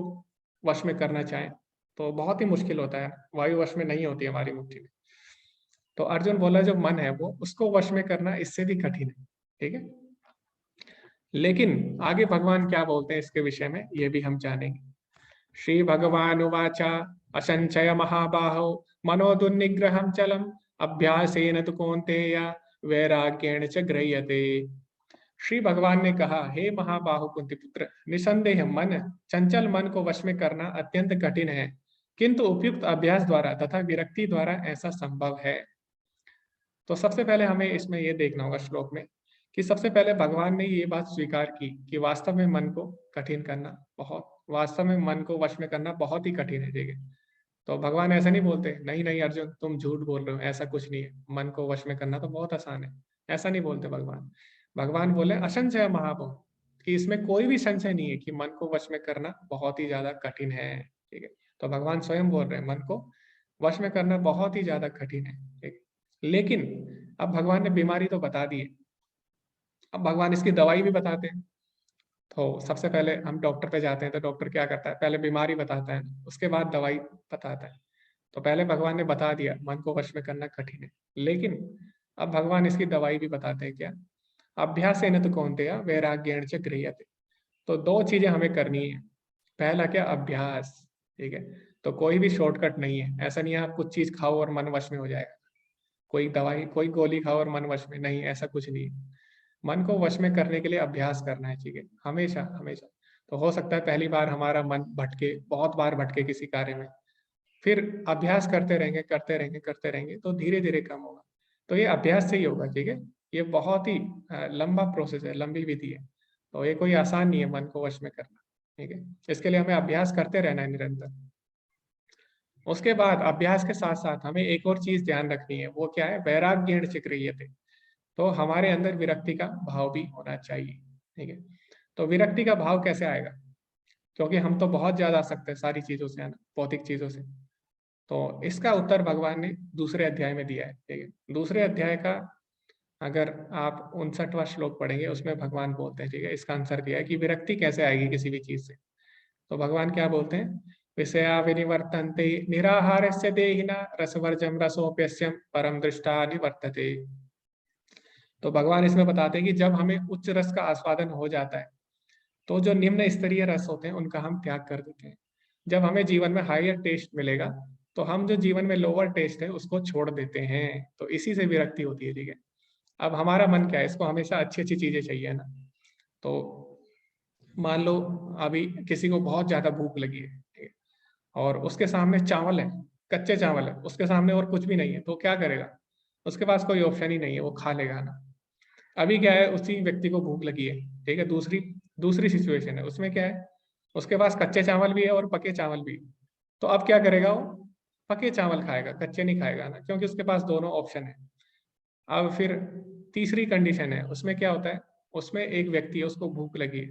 वश में करना चाहें तो बहुत ही मुश्किल होता है, वायु वश में नहीं होती हमारी मुट्ठी में। तो अर्जुन बोला जो मन है वो उसको वश में करना इससे भी कठिन है, ठीक है। लेकिन आगे भगवान क्या बोलते हैं इसके विषय में, ये भी हम जानेंगे। श्री भगवान उवाचा असंचय महाबाहो मनो दुर्निग्रहं चलम अभ्यासेन तु कौन्तेय वैराग्येण च गृह्यते। श्री भगवान ने कहा, हे महाबाहु कुंती पुत्र, निसंदेह मन, चंचल मन को वश में करना अत्यंत कठिन है, किंतु उपयुक्त अभ्यास द्वारा तथा विरक्ति द्वारा ऐसा संभव है। तो सबसे पहले हमें इसमें यह देखना होगा श्लोक में कि सबसे पहले भगवान ने ये बात स्वीकार की कि वास्तव में मन को कठिन करना वास्तव में मन को वश में करना बहुत ही कठिन है, ठीक है। तो भगवान ऐसा नहीं बोलते, नहीं नहीं अर्जुन तुम झूठ बोल रहे हो, ऐसा कुछ नहीं है, मन को वश में करना तो बहुत आसान है, ऐसा नहीं बोलते भगवान। भगवान बोले असंशय महाभव, कि इसमें कोई भी संशय नहीं है कि मन को वश में करना बहुत ही ज्यादा कठिन है, ठीक है। तो भगवान स्वयं बोल रहे हैं मन को वश में करना बहुत ही ज्यादा कठिन है, ठीक। लेकिन अब भगवान ने बीमारी तो बता दी है, अब भगवान इसकी दवाई भी बताते हैं। तो सबसे पहले हम डॉक्टर पे जाते हैं तो डॉक्टर क्या करता है, पहले बीमारी बताता है, उसके बाद दवाई बताता है। तो पहले भगवान ने बता दिया मन को वश में करना कठिन है, लेकिन अब भगवान इसकी दवाई भी बताते हैं। क्या? अभ्यासेन तु कौन्तेय वैराग्येण च गृह्यते। तो 2 चीजें हमें करनी है। पहला क्या? अभ्यास, ठीक है। तो कोई भी शॉर्टकट नहीं है, ऐसा नहीं है आप कुछ चीज खाओ और मन वश में हो जाएगा, कोई दवाई कोई गोली खाओ और मन वश में, नहीं, ऐसा कुछ नहीं है। मन को वश में करने के लिए अभ्यास करना है, ठीक है, हमेशा हमेशा। तो हो सकता है पहली बार हमारा मन भटके, बहुत बार भटके किसी कार्य में, फिर अभ्यास करते रहेंगे करते रहेंगे करते रहेंगे तो धीरे धीरे कम होगा। तो ये अभ्यास से ही होगा, ठीक है। ये बहुत ही लंबा प्रोसेस है, लंबी विधि है, तो ये कोई आसान नहीं है मन को वश में करना, ठीक है। इसके लिए हमें अभ्यास करते रहना है निरंतर। उसके बाद अभ्यास के साथ साथ हमें एक और चीज ध्यान रखनी है, वो क्या है? वैराग्येण च गृह्यते। तो हमारे अंदर विरक्ति का भाव भी होना चाहिए, ठीक है। तो विरक्ति का भाव कैसे आएगा? क्योंकि हम तो बहुत ज्यादा आसक्त हैं सारी चीजों से, है ना, भौतिक चीजों से। तो इसका उत्तर भगवान ने दूसरे अध्याय में दिया है, ठीक है। दूसरे अध्याय का अगर आप 59वां श्लोक पढ़ेंगे, उसमें भगवान बोलते हैं, ठीक है, इसका आंसर दिया है कि विरक्ति कैसे आएगी किसी भी चीज से। तो भगवान क्या बोलते हैं? विषया विनिवर्तन्ते निराहारस्य देहिना रसवर्जम रसोप्यस्यम परम दृष्टा निवर्तते। तो भगवान इसमें बताते हैं कि जब हमें उच्च रस का आस्वादन हो जाता है तो जो निम्न स्तरीय रस होते हैं उनका हम त्याग कर देते हैं। जब हमें जीवन में हायर टेस्ट मिलेगा तो हम जो जीवन में लोअर टेस्ट है उसको छोड़ देते हैं। तो इसी से विरक्ति होती है, ठीक है। अब हमारा मन क्या है, इसको हमेशा अच्छी अच्छी चीजें चाहिए ना। तो मान लो अभी किसी को बहुत ज्यादा भूख लगी है, ठीक है, और उसके सामने चावल है, कच्चे चावल है, उसके सामने और कुछ भी नहीं है, तो क्या करेगा? उसके पास कोई ऑप्शन ही नहीं है, वो खा लेगा ना। अभी क्या है, उसी व्यक्ति को भूख लगी है, ठीक है, दूसरी दूसरी सिचुएशन है, उसमें क्या है, उसके पास कच्चे चावल भी है और पके चावल भी है। तो अब क्या करेगा वो? पके चावल खाएगा, कच्चे नहीं खाएगा ना, क्योंकि उसके पास दोनों ऑप्शन है। अब फिर तीसरी कंडीशन है, उसमें क्या होता है, उसमें एक व्यक्ति है, उसको भूख लगी है,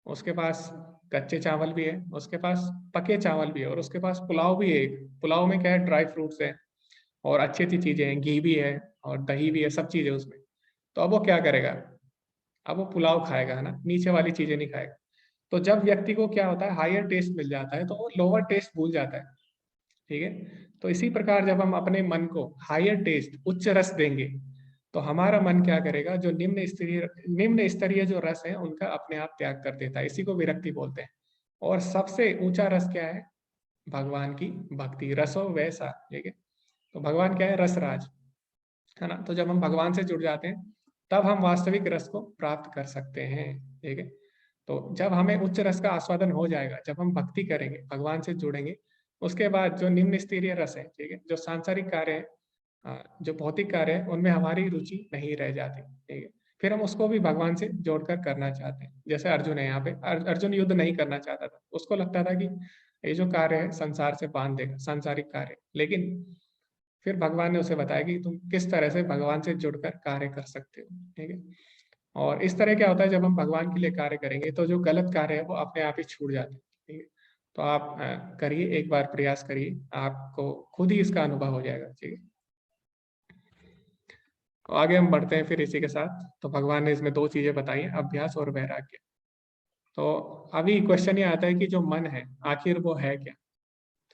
उसके पास कच्चे चावल भी है, उसके पास पके चावल भी है, और उसके पास पुलाव भी है। एक पुलाव में क्या है, ड्राई फ्रूट्स है और अच्छी अच्छी चीजें हैं, घी भी है और दही भी है, सब चीजें उसमें। तो अब वो क्या करेगा? अब वो पुलाव खाएगा, है ना, नीचे वाली चीजें नहीं खाएगा। तो जब व्यक्ति को क्या होता है, हायर टेस्ट मिल जाता है तो वो लोअर टेस्ट भूल जाता है, ठीक है। तो इसी प्रकार जब हम अपने मन को हायर टेस्ट, उच्च रस देंगे तो हमारा मन क्या करेगा, जो निम्न स्तरीय जो रस है उनका अपने आप त्याग कर देता है। इसी को विरक्ति बोलते हैं। और सबसे ऊंचा रस क्या है? भगवान की भक्ति, रसो वैसा, ठीक है। तो भगवान क्या है? रसराज, है ना। तो जब हम भगवान से जुड़ जाते हैं तब हम वास्तविक रस को प्राप्त कर सकते हैं, ठीक है। तो जब हमें उच्च रस का आस्वादन हो जाएगा, जब हम भक्ति करेंगे, भगवान से जुड़ेंगे, उसके बाद जो निम्न स्तरीय रस है, ठीक है, जो सांसारिक कार्य है, जो भौतिक कार्य है, उनमें हमारी रुचि नहीं रह जाती, ठीक है। फिर हम उसको भी भगवान से जोड़कर करना चाहते हैं। जैसे अर्जुन है यहाँ पे, अर्जुन युद्ध नहीं करना चाहता था, उसको लगता था कि ये जो कार्य है संसार से बांध देगा, सांसारिक कार्य, लेकिन फिर भगवान ने उसे बताया कि तुम किस तरह से भगवान से जुड़कर कार्य कर सकते हो, ठीक है। और इस तरह क्या होता है, जब हम भगवान के लिए कार्य करेंगे तो जो गलत कार्य है वो अपने आप ही छूट जाते हैं, ठीक है। तो आप करिए, एक बार प्रयास करिए, आपको खुद ही इसका अनुभव हो जाएगा, ठीक है। तो आगे हम बढ़ते हैं फिर इसी के साथ। तो भगवान ने इसमें दो चीजें बताई हैं, अभ्यास और वैराग्य। तो अभी क्वेश्चन ये आता है कि जो मन है आखिर वो है क्या,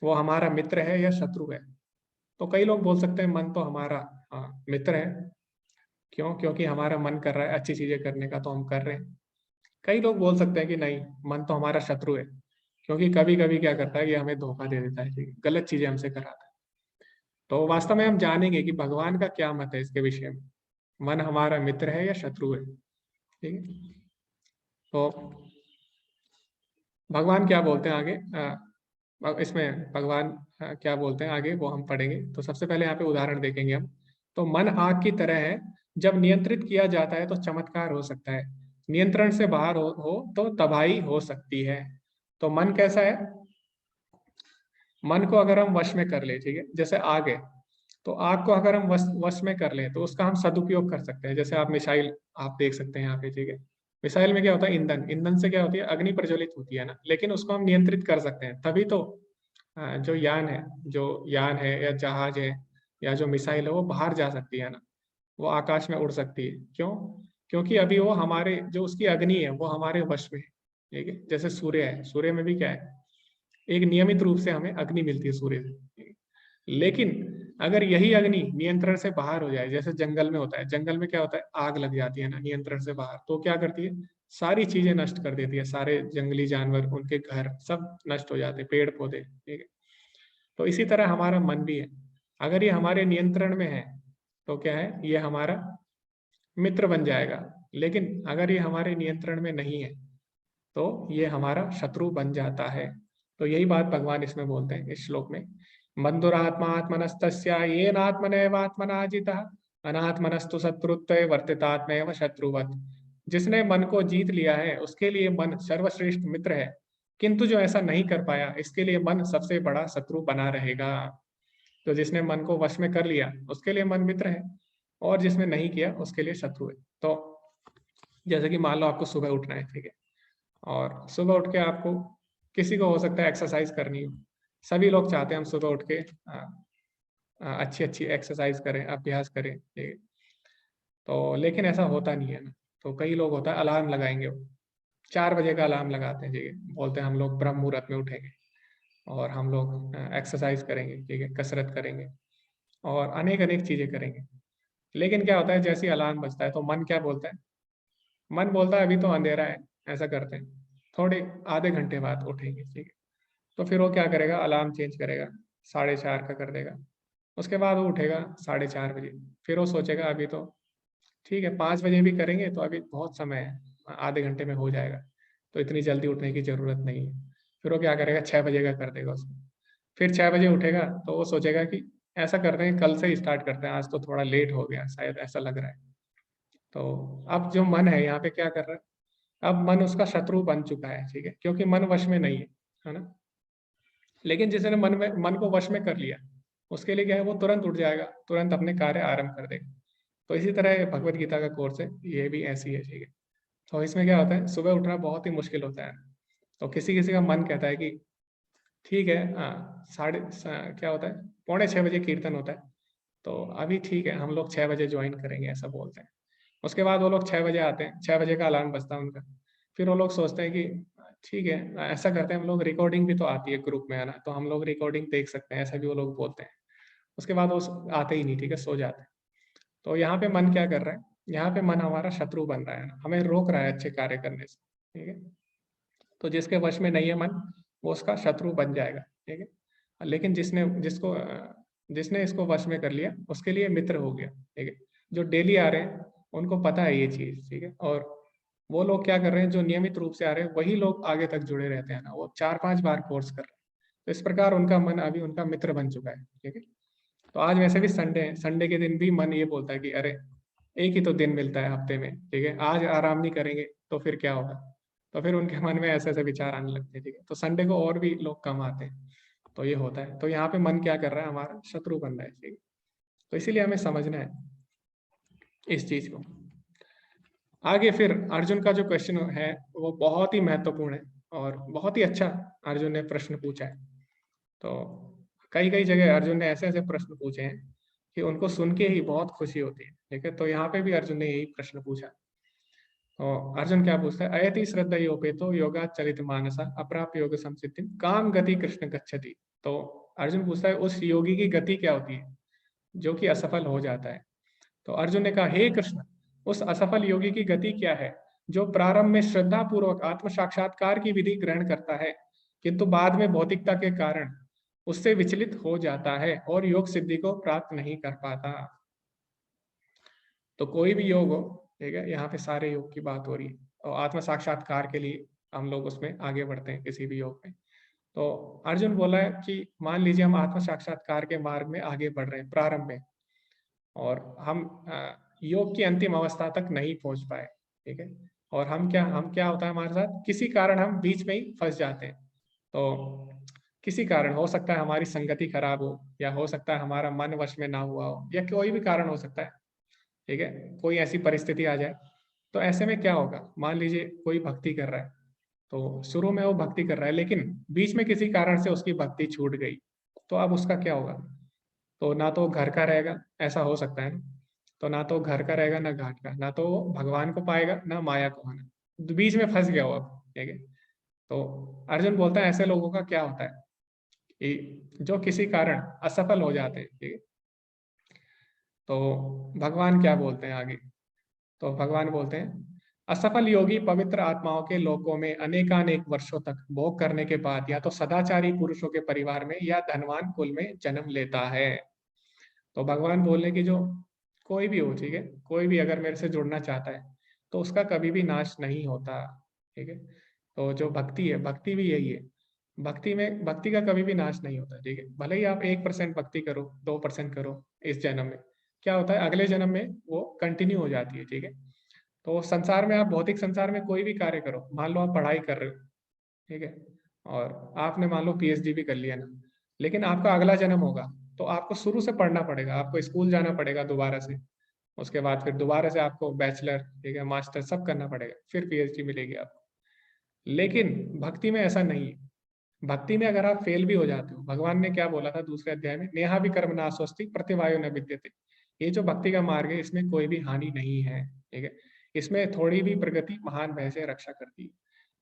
वो हमारा मित्र है या शत्रु है। तो कई लोग बोल सकते हैं मन तो हमारा मित्र है। क्यों? क्योंकि हमारा मन कर रहा है अच्छी चीजें करने का, तो हम कर रहे हैं। कई लोग बोल सकते हैं कि नहीं, मन तो हमारा शत्रु है, क्योंकि कभी कभी क्या करता है कि हमें धोखा दे देता है, ठीक है, गलत चीजें हमसे कराता है। तो वास्तव में हम जानेंगे कि भगवान का क्या मत है इसके विषय में, मन हमारा मित्र है या शत्रु है, ठीक है। तो भगवान क्या बोलते हैं आगे, इसमें भगवान क्या बोलते हैं आगे वो हम पढ़ेंगे। तो सबसे पहले यहाँ पे उदाहरण देखेंगे हम। तो मन आग की तरह है, जब नियंत्रित किया जाता है तो चमत्कार हो सकता है, नियंत्रण से बाहर हो तो तबाही हो सकती है। तो मन कैसा है, मन को अगर हम वश में कर ले, ठीक है, जैसे आग है, तो आग को अगर हम वश में कर ले तो उसका हम सदुपयोग कर सकते हैं। जैसे आप मिसाइल आप देख सकते हैं यहाँ पे, ठीक है, मिसाइल में क्या होता है, ईंधन, ईंधन से क्या होती है, अग्नि प्रज्वलित होती है ना, लेकिन उसको हम नियंत्रित कर सकते हैं, तभी तो जो यान है या जहाज है या जो मिसाइल है वो बाहर जा सकती है ना, वो आकाश में उड़ सकती है। क्यों? क्योंकि अभी वो हमारे, जो उसकी अग्नि है वो हमारे वश में है, ठीक है। जैसे सूर्य है, सूर्य में भी क्या है, एक नियमित रूप से हमें अग्नि मिलती है सूर्य से। लेकिन अगर यही अग्नि नियंत्रण से बाहर हो जाए, जैसे जंगल में होता है, जंगल में क्या होता है, आग लग जाती है ना नियंत्रण से बाहर, तो क्या करती है, सारी चीजें नष्ट कर देती है, सारे जंगली जानवर, उनके घर सब नष्ट हो जाते हैं, पेड़ पौधे, ठीक है। तो इसी तरह हमारा मन भी है, अगर ये हमारे नियंत्रण में है तो क्या है, ये हमारा मित्र बन जाएगा। लेकिन अगर ये हमारे नियंत्रण में नहीं है तो ये हमारा शत्रु बन जाता है। तो यही बात भगवान इसमें बोलते हैं इस श्लोक में, बंधुरात्मा आत्मनस्तस्या येन आत्मनैवात्मना जितः अनात्मनस्तु शत्रुत्वे वर्तितात्मैव शत्रुवत्। जिसने मन को जीत लिया है उसके लिए मन सर्वश्रेष्ठ मित्र है, किंतु जो ऐसा नहीं कर पाया इसके लिए मन सबसे बड़ा शत्रु बना रहेगा। तो जिसने मन को वश में कर लिया उसके लिए मन मित्र है, और जिसने नहीं किया उसके लिए शत्रु है। तो जैसे कि मान लो आपको सुबह उठना है, ठीक है, और सुबह उठ के आपको, किसी को हो सकता है एक्सरसाइज करनी हो, सभी लोग चाहते हैं हम सुबह उठ के अच्छी अच्छी एक्सरसाइज करें, अभ्यास करें, ठीक है। तो लेकिन ऐसा होता नहीं है ना। तो कई लोग होता है अलार्म लगाएंगे, वो 4 बजे का अलार्म लगाते हैं, ठीक है, बोलते हैं हम लोग ब्रह्म मुहूर्त में उठेंगे और हम लोग एक्सरसाइज करेंगे, ठीक है, कसरत करेंगे और अनेक अनेक चीजें करेंगे। लेकिन क्या होता है, जैसे ही अलार्म बजता है तो मन क्या बोलता है, मन बोलता है अभी तो अंधेरा है, ऐसा करते हैं थोड़े आधे घंटे बाद उठेंगे, ठीक है। तो फिर वो क्या करेगा, अलार्म चेंज करेगा, 4:30 का कर देगा। उसके बाद वो उठेगा 4:30 बजे, फिर वो सोचेगा अभी तो ठीक है 5 बजे भी करेंगे तो अभी बहुत समय है, आधे घंटे में हो जाएगा, तो इतनी जल्दी उठने की जरूरत नहीं है। फिर वो क्या करेगा, 6 बजे का कर देगा उसको। फिर 6 बजे उठेगा तो वो सोचेगा कि ऐसा करते हैं कल से ही स्टार्ट करते हैं, आज तो थोड़ा लेट हो गया शायद, ऐसा लग रहा है। तो अब जो मन है यहाँ पे क्या कर रहा है, अब मन उसका शत्रु बन चुका है, ठीक है, क्योंकि मन वश में नहीं है ना। लेकिन जिसने मन को वश में कर लिया उसके लिए क्या है, वो तुरंत उठ जाएगा, तुरंत अपने कार्य आरंभ कर देगा। तो इसी तरह भगवत गीता का कोर्स है, ये भी ऐसी है, ठीक है। तो इसमें क्या होता है, सुबह उठना बहुत ही मुश्किल होता है। तो किसी किसी का मन कहता है कि ठीक है, क्या होता है, 5:45 बजे कीर्तन होता है, तो अभी ठीक है हम लोग 6 बजे ज्वाइन करेंगे, ऐसा बोलते हैं। उसके बाद वो लोग 6 बजे आते हैं, 6 बजे का अलार्म बजता है उनका। फिर वो लोग सोचते हैं कि ठीक है ऐसा करते हैं हम लोग, रिकॉर्डिंग भी तो आती है ग्रुप में, है ना, तो हम लोग रिकॉर्डिंग देख सकते हैं, ऐसा भी वो लोग बोलते हैं। उसके बाद वो आते ही नहीं, ठीक है, सो जाते हैं। तो यहाँ पे मन क्या कर रहा है, यहाँ पे मन हमारा शत्रु बन रहा है ना, हमें रोक रहा है अच्छे कार्य करने से, ठीक है। तो जिसके वश में नहीं है मन, वो उसका शत्रु बन जाएगा, ठीक है। लेकिन जिसने इसको वश में कर लिया उसके लिए मित्र हो गया, ठीक है। जो डेली आ रहे हैं उनको पता है ये चीज, ठीक है, और वो लोग क्या कर रहे हैं, जो नियमित रूप से आ रहे हैं वही लोग आगे तक जुड़े रहते हैं ना, वो 4-5 बार कोर्स कर रहे हैं। तो इस प्रकार उनका मन अभी उनका मित्र बन चुका है, ठीक है। तो आज वैसे भी संडे है, संडे के दिन भी मन ये बोलता है कि अरे एक ही तो दिन मिलता है हफ्ते में, ठीक है, आज आराम नहीं करेंगे तो फिर क्या होगा। तो फिर उनके मन में ऐसे ऐसे विचार आने लगते हैं, ठीक है। तो संडे को और भी लोग कम आते हैं, तो ये होता है। तो यहाँ पे मन क्या कर रहा है, हमारा शत्रु बन रहा है, ठीक है। तो इसीलिए हमें समझना है इस चीज को। आगे फिर अर्जुन का जो क्वेश्चन है वो बहुत ही महत्वपूर्ण है और बहुत ही अच्छा अर्जुन ने प्रश्न पूछा है। तो कई कई जगह अर्जुन ने ऐसे ऐसे प्रश्न पूछे हैं कि उनको सुन के ही बहुत खुशी होती है, ठीक है। तो यहाँ पे भी अर्जुन ने यही प्रश्न पूछा। तो अर्जुन क्या पूछता है, अयति श्रद्धा योपेतो योगा चलित मानसा अप्राप्य योग संसिद्धि काम गति कृष्ण गच्छति। तो अर्जुन पूछता है उस योगी की गति क्या होती है जो कि असफल हो जाता है। तो अर्जुन ने कहा, हे कृष्ण, उस असफल योगी की गति क्या है जो प्रारंभ में श्रद्धा पूर्वक आत्म साक्षात्कार की विधि ग्रहण करता है किंतु बाद में भौतिकता के कारण उससे विचलित हो जाता है और योग सिद्धि को प्राप्त नहीं कर पाता। तो कोई भी योग हो, ठीक है, यहाँ पे सारे योग की बात हो रही है और आत्म साक्षात्कार के लिए हम लोग उसमें आगे बढ़ते हैं किसी भी योग में। तो अर्जुन बोला है कि मान लीजिए हम आत्म साक्षात्कार के मार्ग में आगे बढ़ रहे हैं प्रारंभ में और हम योग की अंतिम अवस्था तक नहीं पहुंच पाए, ठीक है। और हम क्या होता है हमारे साथ, किसी कारण हम बीच में ही फंस जाते हैं। तो किसी कारण हो सकता है हमारी संगति खराब हो या हो सकता है हमारा मन वश में ना हुआ हो या कोई भी कारण हो सकता है, ठीक है, कोई ऐसी परिस्थिति आ जाए। तो ऐसे में क्या होगा, मान लीजिए कोई भक्ति कर रहा है, तो शुरू में वो भक्ति कर रहा है लेकिन बीच में किसी कारण से उसकी भक्ति छूट गई, तो अब उसका क्या होगा। तो ना तो घर का रहेगा, ऐसा हो सकता है ना, तो ना तो घर का रहेगा ना घाट का, ना तो वो भगवान को पाएगा ना माया को पाना, तो बीच में फंस गया वो अब, ठीक है। तो अर्जुन बोलता है ऐसे लोगों का क्या होता है कि जो किसी कारण असफल हो जाते हैं, ठीक है। तो भगवान क्या बोलते हैं आगे, तो भगवान बोलते हैं असफल योगी पवित्र आत्माओं के लोकों में अनेकानेक वर्षों तक भोग करने के बाद या तो सदाचारी पुरुषों के परिवार में या धनवान कुल में जन्म लेता है। तो भगवान बोलने की जो कोई भी हो, ठीक है, कोई भी अगर मेरे से जुड़ना चाहता है तो उसका कभी भी नाश नहीं होता, ठीक है। तो जो भक्ति है, भक्ति भी यही है, भक्ति का कभी भी नाश नहीं होता, ठीक है। भले ही आप 1% भक्ति करो, 2% करो इस जन्म में, क्या होता है अगले जन्म में वो कंटिन्यू हो जाती है, ठीक है। तो संसार में आप भौतिक संसार में कोई भी कार्य करो, मान लो आप पढ़ाई कर रहे हो, ठीक है, और आपने मान लो PhD भी कर लिया ना, लेकिन आपका अगला जन्म होगा तो आपको शुरू से पढ़ना पड़ेगा, आपको स्कूल जाना पड़ेगा दोबारा से, उसके बाद फिर दोबारा से आपको बैचलर, ठीक है, मास्टर सब करना पड़ेगा, फिर PhD मिलेगी आपको। लेकिन भक्ति में ऐसा नहीं है। भक्ति में अगर आप फेल भी हो जाते हो, भगवान ने क्या बोला था दूसरे अध्याय में, नेहा भी कर्म ना स्वस्ति प्रतिवायो न विद्यते। ये जो भक्ति का मार्ग है इसमें कोई भी हानि नहीं है, ठीक है, इसमें थोड़ी भी प्रगति महान भय से रक्षा करती है।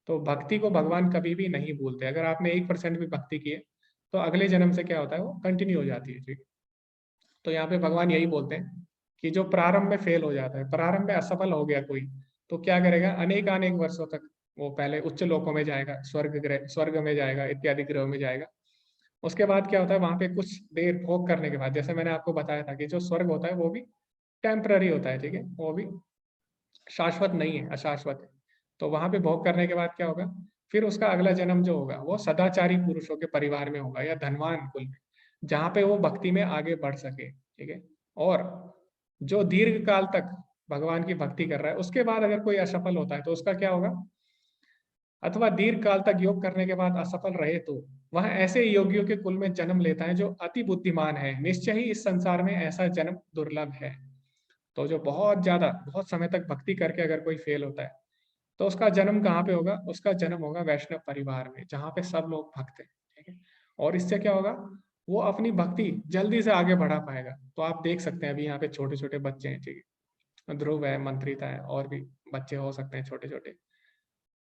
तो भक्ति को भगवान कभी भी नहीं भूलते। अगर आपने 1% भी भक्ति की है तो अगले जन्म से क्या होता है वो कंटिन्यू हो जाती है, ठीक है। तो यहाँ पे भगवान यही बोलते हैं कि जो प्रारंभ में फेल हो जाता है, प्रारंभ में असफल हो गया कोई, तो क्या करेगा, अनेक वर्षों तक वो पहले उच्च लोकों में जाएगा, स्वर्ग में जाएगा, इत्यादि ग्रहों में जाएगा। उसके बाद क्या होता है, वहां पे कुछ देर भोग करने के बाद, जैसे मैंने आपको बताया था कि जो स्वर्ग होता है वो भी टेम्पररी होता है, ठीक है, वो भी शाश्वत नहीं है, अशाश्वत है। तो वहां पे भोग करने के बाद क्या होगा, फिर उसका अगला जन्म जो होगा वो सदाचारी पुरुषों के परिवार में होगा या धनवान कुल में, जहाँ पे वो भक्ति में आगे बढ़ सके, ठीक है। और जो दीर्घ काल तक भगवान की भक्ति कर रहा है उसके बाद अगर कोई असफल होता है तो उसका क्या होगा, अथवा दीर्घ काल तक योग करने के बाद असफल रहे तो वह ऐसे योगियों के कुल में जन्म लेता है जो अति बुद्धिमान है, निश्चय ही इस संसार में ऐसा जन्म दुर्लभ है। तो जो बहुत समय तक भक्ति करके अगर कोई फेल होता है तो उसका जन्म कहाँ पे होगा, उसका जन्म होगा वैष्णव परिवार में, जहाँ पे सब लोग भक्त हैं, ठीक है। और इससे क्या होगा, वो अपनी भक्ति जल्दी से आगे बढ़ा पाएगा। तो आप देख सकते हैं अभी यहाँ पे छोटे छोटे बच्चे हैं, ठीक है, ध्रुव है, मंत्रिता है, और भी बच्चे हो सकते हैं छोटे छोटे।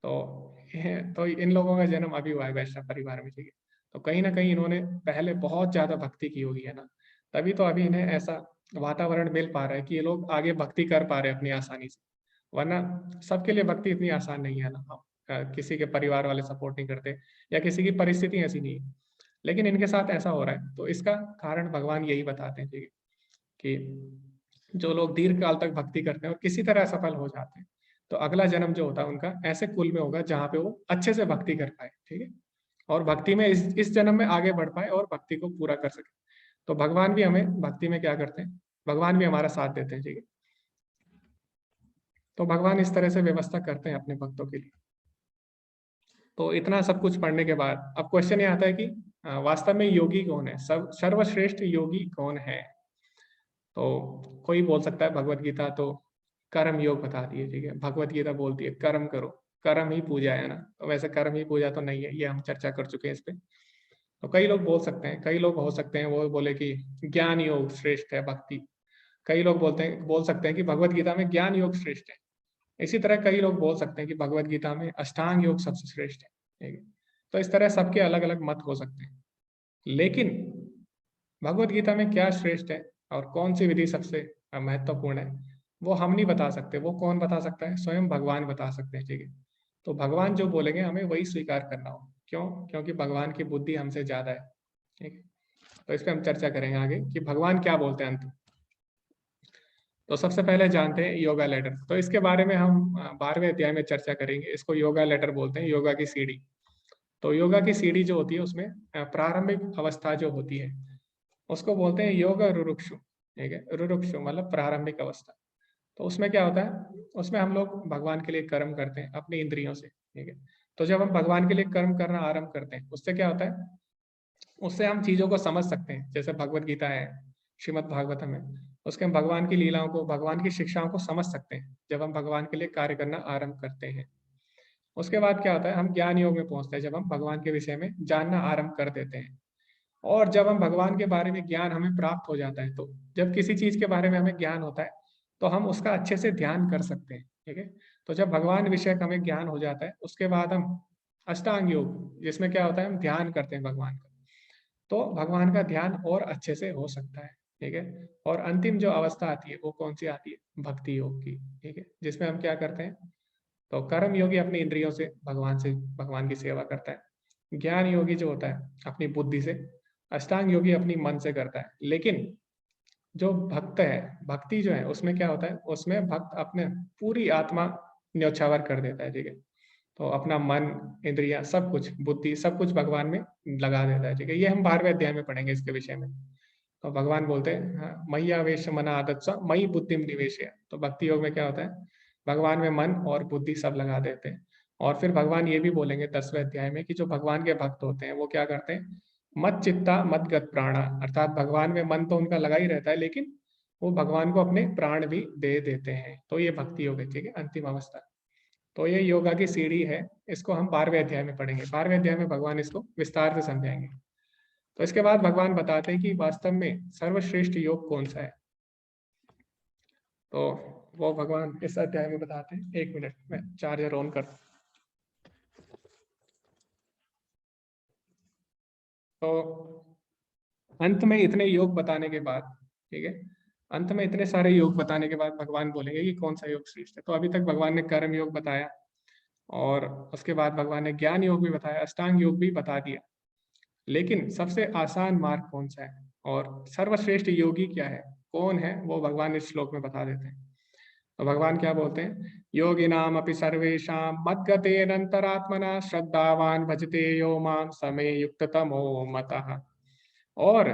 तो इन लोगों का जन्म अभी हुआ है वैष्णव परिवार में, ठीक है। तो कहीं ना कहीं इन्होंने पहले बहुत ज्यादा भक्ति की होगी, है ना, तभी तो अभी इन्हें ऐसा वातावरण मिल पा रहा है कि ये लोग आगे भक्ति कर पा रहे हैं अपनी आसानी से। वरना सबके लिए भक्ति इतनी आसान नहीं है ना, किसी के परिवार वाले सपोर्ट नहीं करते या किसी की परिस्थिति ऐसी नहीं है, लेकिन इनके साथ ऐसा हो रहा है। तो इसका कारण भगवान यही बताते हैं, ठीक है, कि जो लोग दीर्घ काल तक भक्ति करते हैं और किसी तरह सफल हो जाते हैं तो अगला जन्म जो होता है उनका ऐसे कुल में होगा जहाँ पे वो अच्छे से भक्ति कर पाए, ठीक है, और भक्ति में इस जन्म में आगे बढ़ पाए और भक्ति को पूरा कर सके। तो भगवान भी हमें भक्ति में क्या करते हैं, भगवान भी हमारा साथ देते हैं, ठीक है। तो भगवान इस तरह से व्यवस्था करते हैं अपने भक्तों के लिए। तो इतना सब कुछ पढ़ने के बाद अब क्वेश्चन ये आता है कि वास्तव में योगी कौन है, सर्वश्रेष्ठ योगी कौन है? तो कोई बोल सकता है भगवत गीता तो कर्म योग बता दिए, ठीक है, भगवत गीता बोलती है कर्म करो, कर्म ही पूजा है ना, तो वैसे कर्म ही पूजा तो नहीं है, ये हम चर्चा कर चुके हैं इस पे। तो कई लोग बोल सकते हैं, कई लोग हो सकते हैं वो बोले कि ज्ञान योग श्रेष्ठ है भक्ति, कई लोग बोल सकते हैं कि भगवत गीता में ज्ञान योग श्रेष्ठ है, इसी तरह कई लोग बोल सकते हैं कि भगवत गीता में अष्टांग योग सबसे श्रेष्ठ है, ठीक है। तो इस तरह सबके अलग अलग मत हो सकते हैं, लेकिन भगवत गीता में क्या श्रेष्ठ है और कौन सी विधि सबसे महत्वपूर्ण है वो हम नहीं बता सकते, वो कौन बता सकता है? स्वयं भगवान बता सकते हैं, ठीक है। तो भगवान जो बोलेंगे हमें वही स्वीकार करना हो, क्यों? क्योंकि भगवान की बुद्धि हमसे ज्यादा है, ठीक है। तो इस पर हम चर्चा करेंगे आगे कि भगवान क्या बोलते हैं अंत। तो सबसे पहले जानते हैं योगा लेटर। तो इसके बारे में हम 12वें अध्याय में चर्चा करेंगे। इसको योगा लेटर बोलते हैं, योगा की सीढ़ी। तो योगा की सीढ़ी जो होती है उसमें प्रारंभिक अवस्था जो होती है उसको बोलते हैं योग रुरुक्षु, ठीक है। रुरुक्षु मतलब प्रारंभिक अवस्था। तो उसमें क्या होता है, उसमें हम लोग भगवान के लिए कर्म करते हैं अपनी इंद्रियों से, ठीक है। तो जब हम भगवान के लिए कर्म करना आरंभ करते हैं उससे क्या होता है, उससे हम चीजों को समझ सकते हैं। जैसे भगवत गीता है, श्रीमद् भागवतम है, उसके हम भगवान की लीलाओं को, भगवान की शिक्षाओं को समझ सकते हैं जब हम भगवान के लिए कार्य करना आरंभ करते हैं। उसके बाद क्या होता है, हम ज्ञान योग में पहुंचते हैं जब हम भगवान के विषय में जानना आरंभ कर देते हैं। और जब हम भगवान के बारे में ज्ञान हमें प्राप्त हो जाता है, तो जब किसी चीज के बारे में हमें ज्ञान होता है तो हम उसका अच्छे से ध्यान कर सकते हैं, ठीक है। तो जब भगवान विषय का हमें ज्ञान हो जाता है उसके बाद हम अष्टांग योग, जिसमें क्या होता है हम ध्यान करते हैं भगवान का, तो भगवान का ध्यान और अच्छे से हो सकता है, ठीक है। और अंतिम जो अवस्था आती है वो कौन सी आती है, भक्ति योग की, ठीक है, जिसमें हम क्या करते हैं, तो कर्म योगी अपनी इंद्रियों से भगवान की सेवा करता है। ज्ञान योगी जो होता है अपनी बुद्धि से, अष्टांग योगी अपनी मन से करता है। लेकिन जो भक्त है, भक्ति जो है उसमें क्या होता है, उसमें भक्त अपने पूरी आत्मा न्यौछावर कर देता है, ठीक है। तो अपना मन, इंद्रिया, सब कुछ, बुद्धि, सब कुछ भगवान में लगा देता है, ठीक है। ये हम 12वें अध्याय में पढ़ेंगे इसके विषय में। तो भगवान बोलते हैं मयि आवेश मना आदत सा मयि बुद्धिम निवेशय। तो भक्ति योग में क्या होता है, भगवान में मन और बुद्धि सब लगा देते हैं। और फिर भगवान ये भी बोलेंगे 10वें अध्याय में कि जो भगवान के भक्त होते हैं वो क्या करते हैं, मत चित्ता मत गत प्राणा, अर्थात भगवान में मन तो उनका लगा ही रहता है लेकिन वो भगवान को अपने प्राण भी दे देते हैं। तो ये भक्ति योग है, ठीक है, अंतिम अवस्था। तो ये योगा की सीढ़ी है, इसको हम 12वें अध्याय में पढ़ेंगे। 12वें अध्याय में भगवान इसको विस्तार से समझाएंगे। तो इसके बाद भगवान बताते हैं कि वास्तव में सर्वश्रेष्ठ योग कौन सा है। तो वो भगवान इस अध्याय में बताते हैं। 1 मिनट में चार्जर ऑन कर। तो अंत में इतने योग बताने के बाद, ठीक है, अंत में इतने सारे योग बताने के बाद भगवान बोलेंगे कि कौन सा योग श्रेष्ठ है। तो अभी तक भगवान ने कर्म योग बताया और उसके बाद भगवान ने ज्ञान योग भी बताया, अष्टांग योग भी बता दिया। लेकिन सबसे आसान मार्ग कौन सा है और सर्वश्रेष्ठ योगी क्या है, कौन है, वो भगवान इस श्लोक में बता देते हैं। तो भगवान क्या बोलते हैं, योगिनाम अपि सर्वेषां मद्गतेनन्तरात्मना श्रद्धावान भजते यो माम समे युक्ततमो मतः। और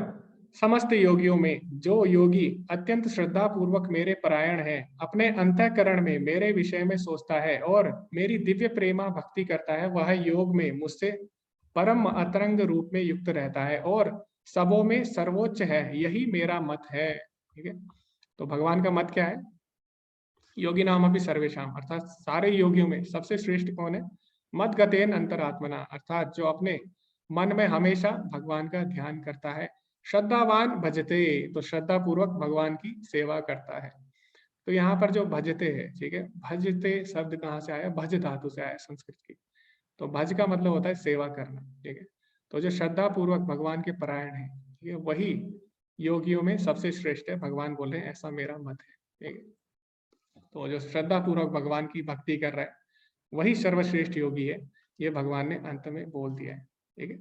समस्त योगियों में जो योगी अत्यंत श्रद्धा पूर्वक मेरे परायण है, अपने अंतःकरण में मेरे विषय में सोचता है और मेरी दिव्य प्रेमा भक्ति करता है, वह योग में मुझसे परम अतरंग रूप में युक्त रहता है और सबों में सर्वोच्च है, यही मेरा मत है, ठीक है। तो भगवान का मत क्या है, योगी नाम अभी सर्वेशाम, अर्थात सारे योगियों में सबसे श्रेष्ठ कौन है, मद गतेन अंतरात्मना, अर्थात जो अपने मन में हमेशा भगवान का ध्यान करता है, श्रद्धावान भजते, तो श्रद्धा पूर्वक भगवान की सेवा करता है। तो यहाँ पर जो भजते है, ठीक है, भजते शब्द कहाँ से आया, भज धातु से आया संस्कृत की। तो भज का मतलब होता है सेवा करना, ठीक है। तो जो श्रद्धा पूर्वक भगवान के परायण है, ठीक है, वही योगियों में सबसे श्रेष्ठ है। भगवान बोल रहे हैं ऐसा मेरा मत है, ठीक है। तो जो श्रद्धा पूर्वक भगवान की भक्ति कर रहा है वही सर्वश्रेष्ठ योगी है, ये भगवान ने अंत में बोल दिया है, ठीक है।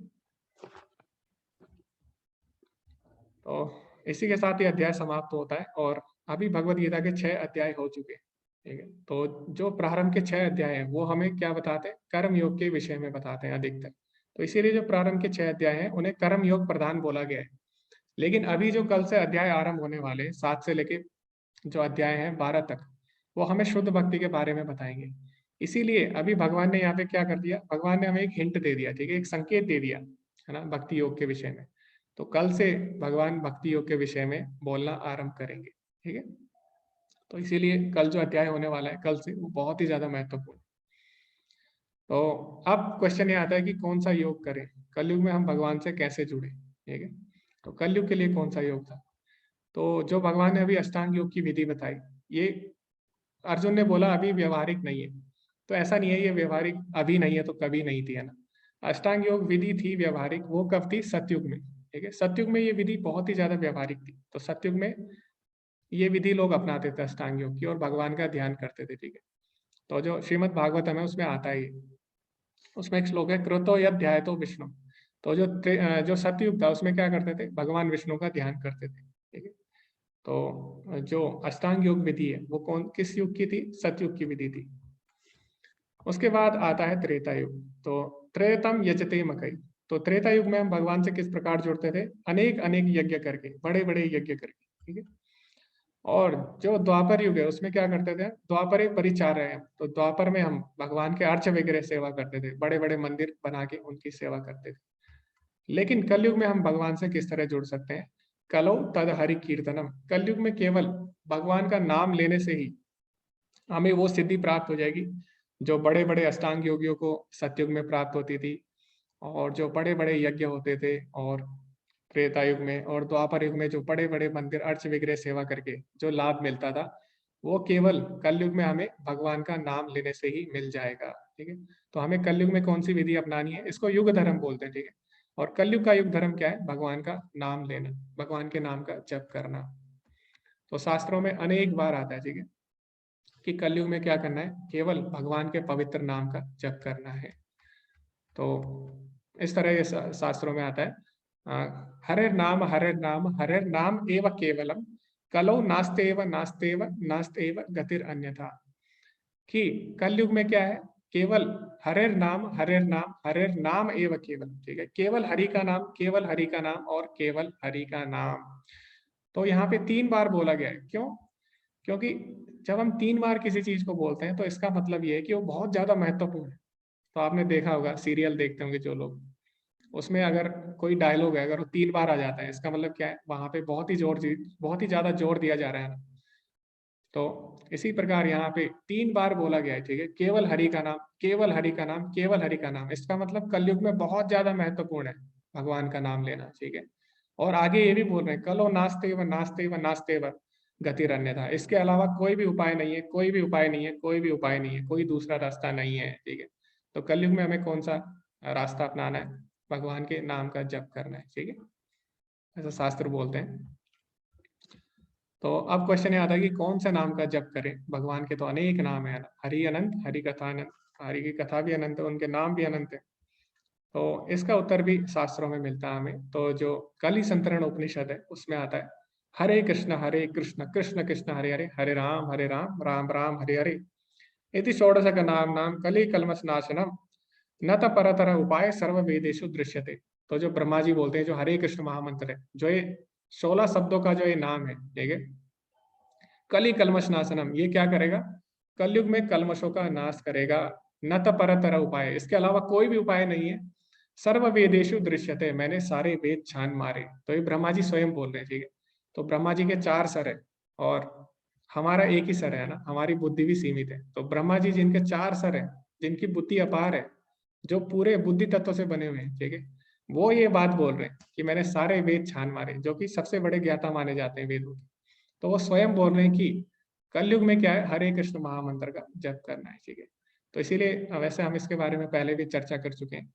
तो इसी के साथ ये अध्याय समाप्त होता है और अभी भगवत गीता के 6 अध्याय हो चुके हैं, ठीक है। तो जो प्रारंभ के 6 अध्याय हैं वो हमें क्या बताते हैं, कर्म योग के विषय में बताते हैं अधिकतर। तो इसीलिए जो प्रारंभ के 6 अध्याय हैं उन्हें कर्म योग प्रधान बोला गया है। लेकिन अभी जो कल से अध्याय आरंभ होने वाले 7 से लेके जो अध्याय हैं 12 तक, वो हमें शुद्ध भक्ति के बारे में बताएंगे। इसीलिए अभी भगवान ने यहाँ पे क्या कर दिया, भगवान ने हमें एक हिंट दे दिया, ठीक है, एक संकेत दे दिया, है ना, भक्ति योग के विषय में। तो कल से भगवान भक्ति योग के विषय में बोलना आरंभ करेंगे, ठीक है। तो इसीलिए कल जो अध्याय होने वाला है कल से, वो बहुत ही ज्यादा महत्वपूर्ण। तो अब क्वेश्चन ये आता है कि कौन सा योग करें, कलयुग में हम भगवान से कैसे जुड़े, ठीक है। तो कलयुग के लिए कौन सा योग था, तो जो भगवान ने अभी अष्टांग योग की विधि बताई, ये अर्जुन ने बोला अभी व्यवहारिक नहीं है, तो ऐसा नहीं है ये व्यवहारिक अभी नहीं है तो कभी नहीं थी, है ना। अष्टांग योग विधि थी व्यवहारिक, वो कब थी, सतयुग में, ठीक है। सतयुग में ये विधि बहुत ही ज्यादा व्यवहारिक थी। तो सतयुग में ये विधि लोग अपनाते थे अष्टांग योग की, और भगवान का ध्यान करते थे, ठीक है। तो जो श्रीमद् भागवतम है उसमें आता है, उसमें एक श्लोक है, कृतो यध्याय तो विष्णु। तो जो सतयुग था उसमें क्या करते थे, भगवान विष्णु का ध्यान करते थे, ठीक है। तो जो अष्टांग योग विधि है वो किस युग की थी, सतयुग की विधि थी। उसके बाद आता है त्रेता युग। तो त्रेतम यजते मकई। तो त्रेता युग में हम भगवान से किस प्रकार जुड़ते थे, अनेक अनेक यज्ञ करके, बड़े बड़े यज्ञ करके, ठीक है। और जो द्वापर युग है उसमें क्या करते थे, द्वापर एक परिचार्य है, तो द्वापर में हम भगवान के अर्च वगैरह सेवा करते थे, बड़े बड़े मंदिर बना के उनकी सेवा करते थे। लेकिन कलयुग में हम भगवान से किस तरह जुड़ सकते हैं, कलो तद हरि कीर्तनम। कलयुग में केवल भगवान का नाम लेने से ही हमें वो सिद्धि प्राप्त हो जाएगी जो बड़े बड़े अष्टांग योगियों को सतयुग में प्राप्त होती थी, और जो बड़े बड़े यज्ञ होते थे, और त्रेता युग में और द्वापर युग में जो बड़े बड़े मंदिर अर्च विग्रह सेवा करके जो लाभ मिलता था, वो केवल कलयुग में हमें भगवान का नाम लेने से ही मिल जाएगा, ठीक है। तो हमें कलयुग में कौन सी विधि अपनानी है, इसको युग धर्म बोलते हैं, ठीक है। और कलयुग का युग धर्म क्या है, भगवान का नाम लेना, भगवान के नाम का जप करना। तो शास्त्रों में अनेक बार आता है, ठीक है, कि कलयुग में क्या करना है, केवल भगवान के पवित्र नाम का जप करना है। तो इस तरह ये शास्त्रों में आता है, हरेर नाम हरेर नाम एव केवलम, कलौ नास्तेव नास्तेव नास्तेव गतिर अन्यथा। कि कलयुग में क्या है, केवल हरेर नाम हरेर नाम एव केवल, ठीक है, केवल हरि का नाम, केवल हरि का नाम और केवल हरि का नाम। तो यहाँ पे 3 बार बोला गया है, क्यों, क्योंकि जब हम 3 बार किसी चीज को बोलते हैं तो इसका मतलब ये है कि वो बहुत ज्यादा महत्वपूर्ण है। तो आपने देखा होगा, सीरियल देखते होंगे जो लोग, उसमें अगर कोई डायलॉग है, अगर वो 3 बार आ जाता है, इसका मतलब क्या है, वहां पे बहुत ही ज्यादा जोर दिया जा रहा है ना। तो इसी प्रकार यहाँ पे 3 बार बोला गया है, ठीक है, केवल हरि का नाम, केवल हरि का नाम, केवल हरि का नाम। इसका मतलब कलयुग में बहुत ज्यादा महत्वपूर्ण है भगवान का नाम लेना, ठीक है। और आगे ये भी बोल रहे हैं, कलो नास्ते व नास्ते व नास्ते व गतिर अन्यथा। इसके अलावा कोई भी उपाय नहीं है, कोई भी उपाय नहीं है, कोई भी उपाय नहीं है, कोई दूसरा रास्ता नहीं है, ठीक है। तो कलयुग में हमें कौन सा रास्ता अपनाना है, भगवान के नाम का जप करना है, ठीक है, ऐसा शास्त्र बोलते हैं। तो अब क्वेश्चन ये आता है कि कौन सा नाम का जप करें, भगवान के तो अनेक नाम है, हरि अनंत, हरि कथा अनंत, हरि की कथा भी अनंत है, उनके नाम भी अनंत है। तो इसका उत्तर भी शास्त्रों में मिलता है हमें। तो जो कलि संतरण उपनिषद है उसमें आता है, हरे कृष्ण कृष्ण कृष्ण हरे हरे, हरे राम राम राम हरे हरे, इति षोडशक नाम नाम कलि कलमश नाशनम, न त परतर उपाय सर्व वेदेशु दृश्यते। तो जो ब्रह्मा जी बोलते हैं, जो हरे कृष्ण महामंत्र है, जो ये 16 शब्दों का जो ये नाम है, ठीक है, कलि कलमश नाशनम, ये क्या करेगा, कलयुग में कलमशों का नाश करेगा। न त परतर उपाय, इसके अलावा कोई भी उपाय नहीं है। सर्व वेदेशु दृश्यते, मैंने सारे वेद छान मारे। तो ये ब्रह्मा जी स्वयं बोल रहे हैं, ठीक है। तो ब्रह्मा जी के 4 सर है और हमारा एक ही सर है ना, हमारी बुद्धि भी सीमित है। तो ब्रह्मा जी जिनके 4 सर है, जिनकी बुद्धि अपार है, जो पूरे बुद्धि तत्व से बने हुए हैं, ठीक है, वो ये बात बोल रहे हैं कि मैंने सारे वेद छान मारे, जो कि सबसे बड़े ज्ञाता माने जाते हैं वेदों के। तो वो स्वयं बोल रहे हैं कि कलयुग में क्या है, हरे कृष्ण महामंत्र का जप करना है, ठीक है। तो इसीलिए वैसे हम इसके बारे में पहले भी चर्चा कर चुके हैं।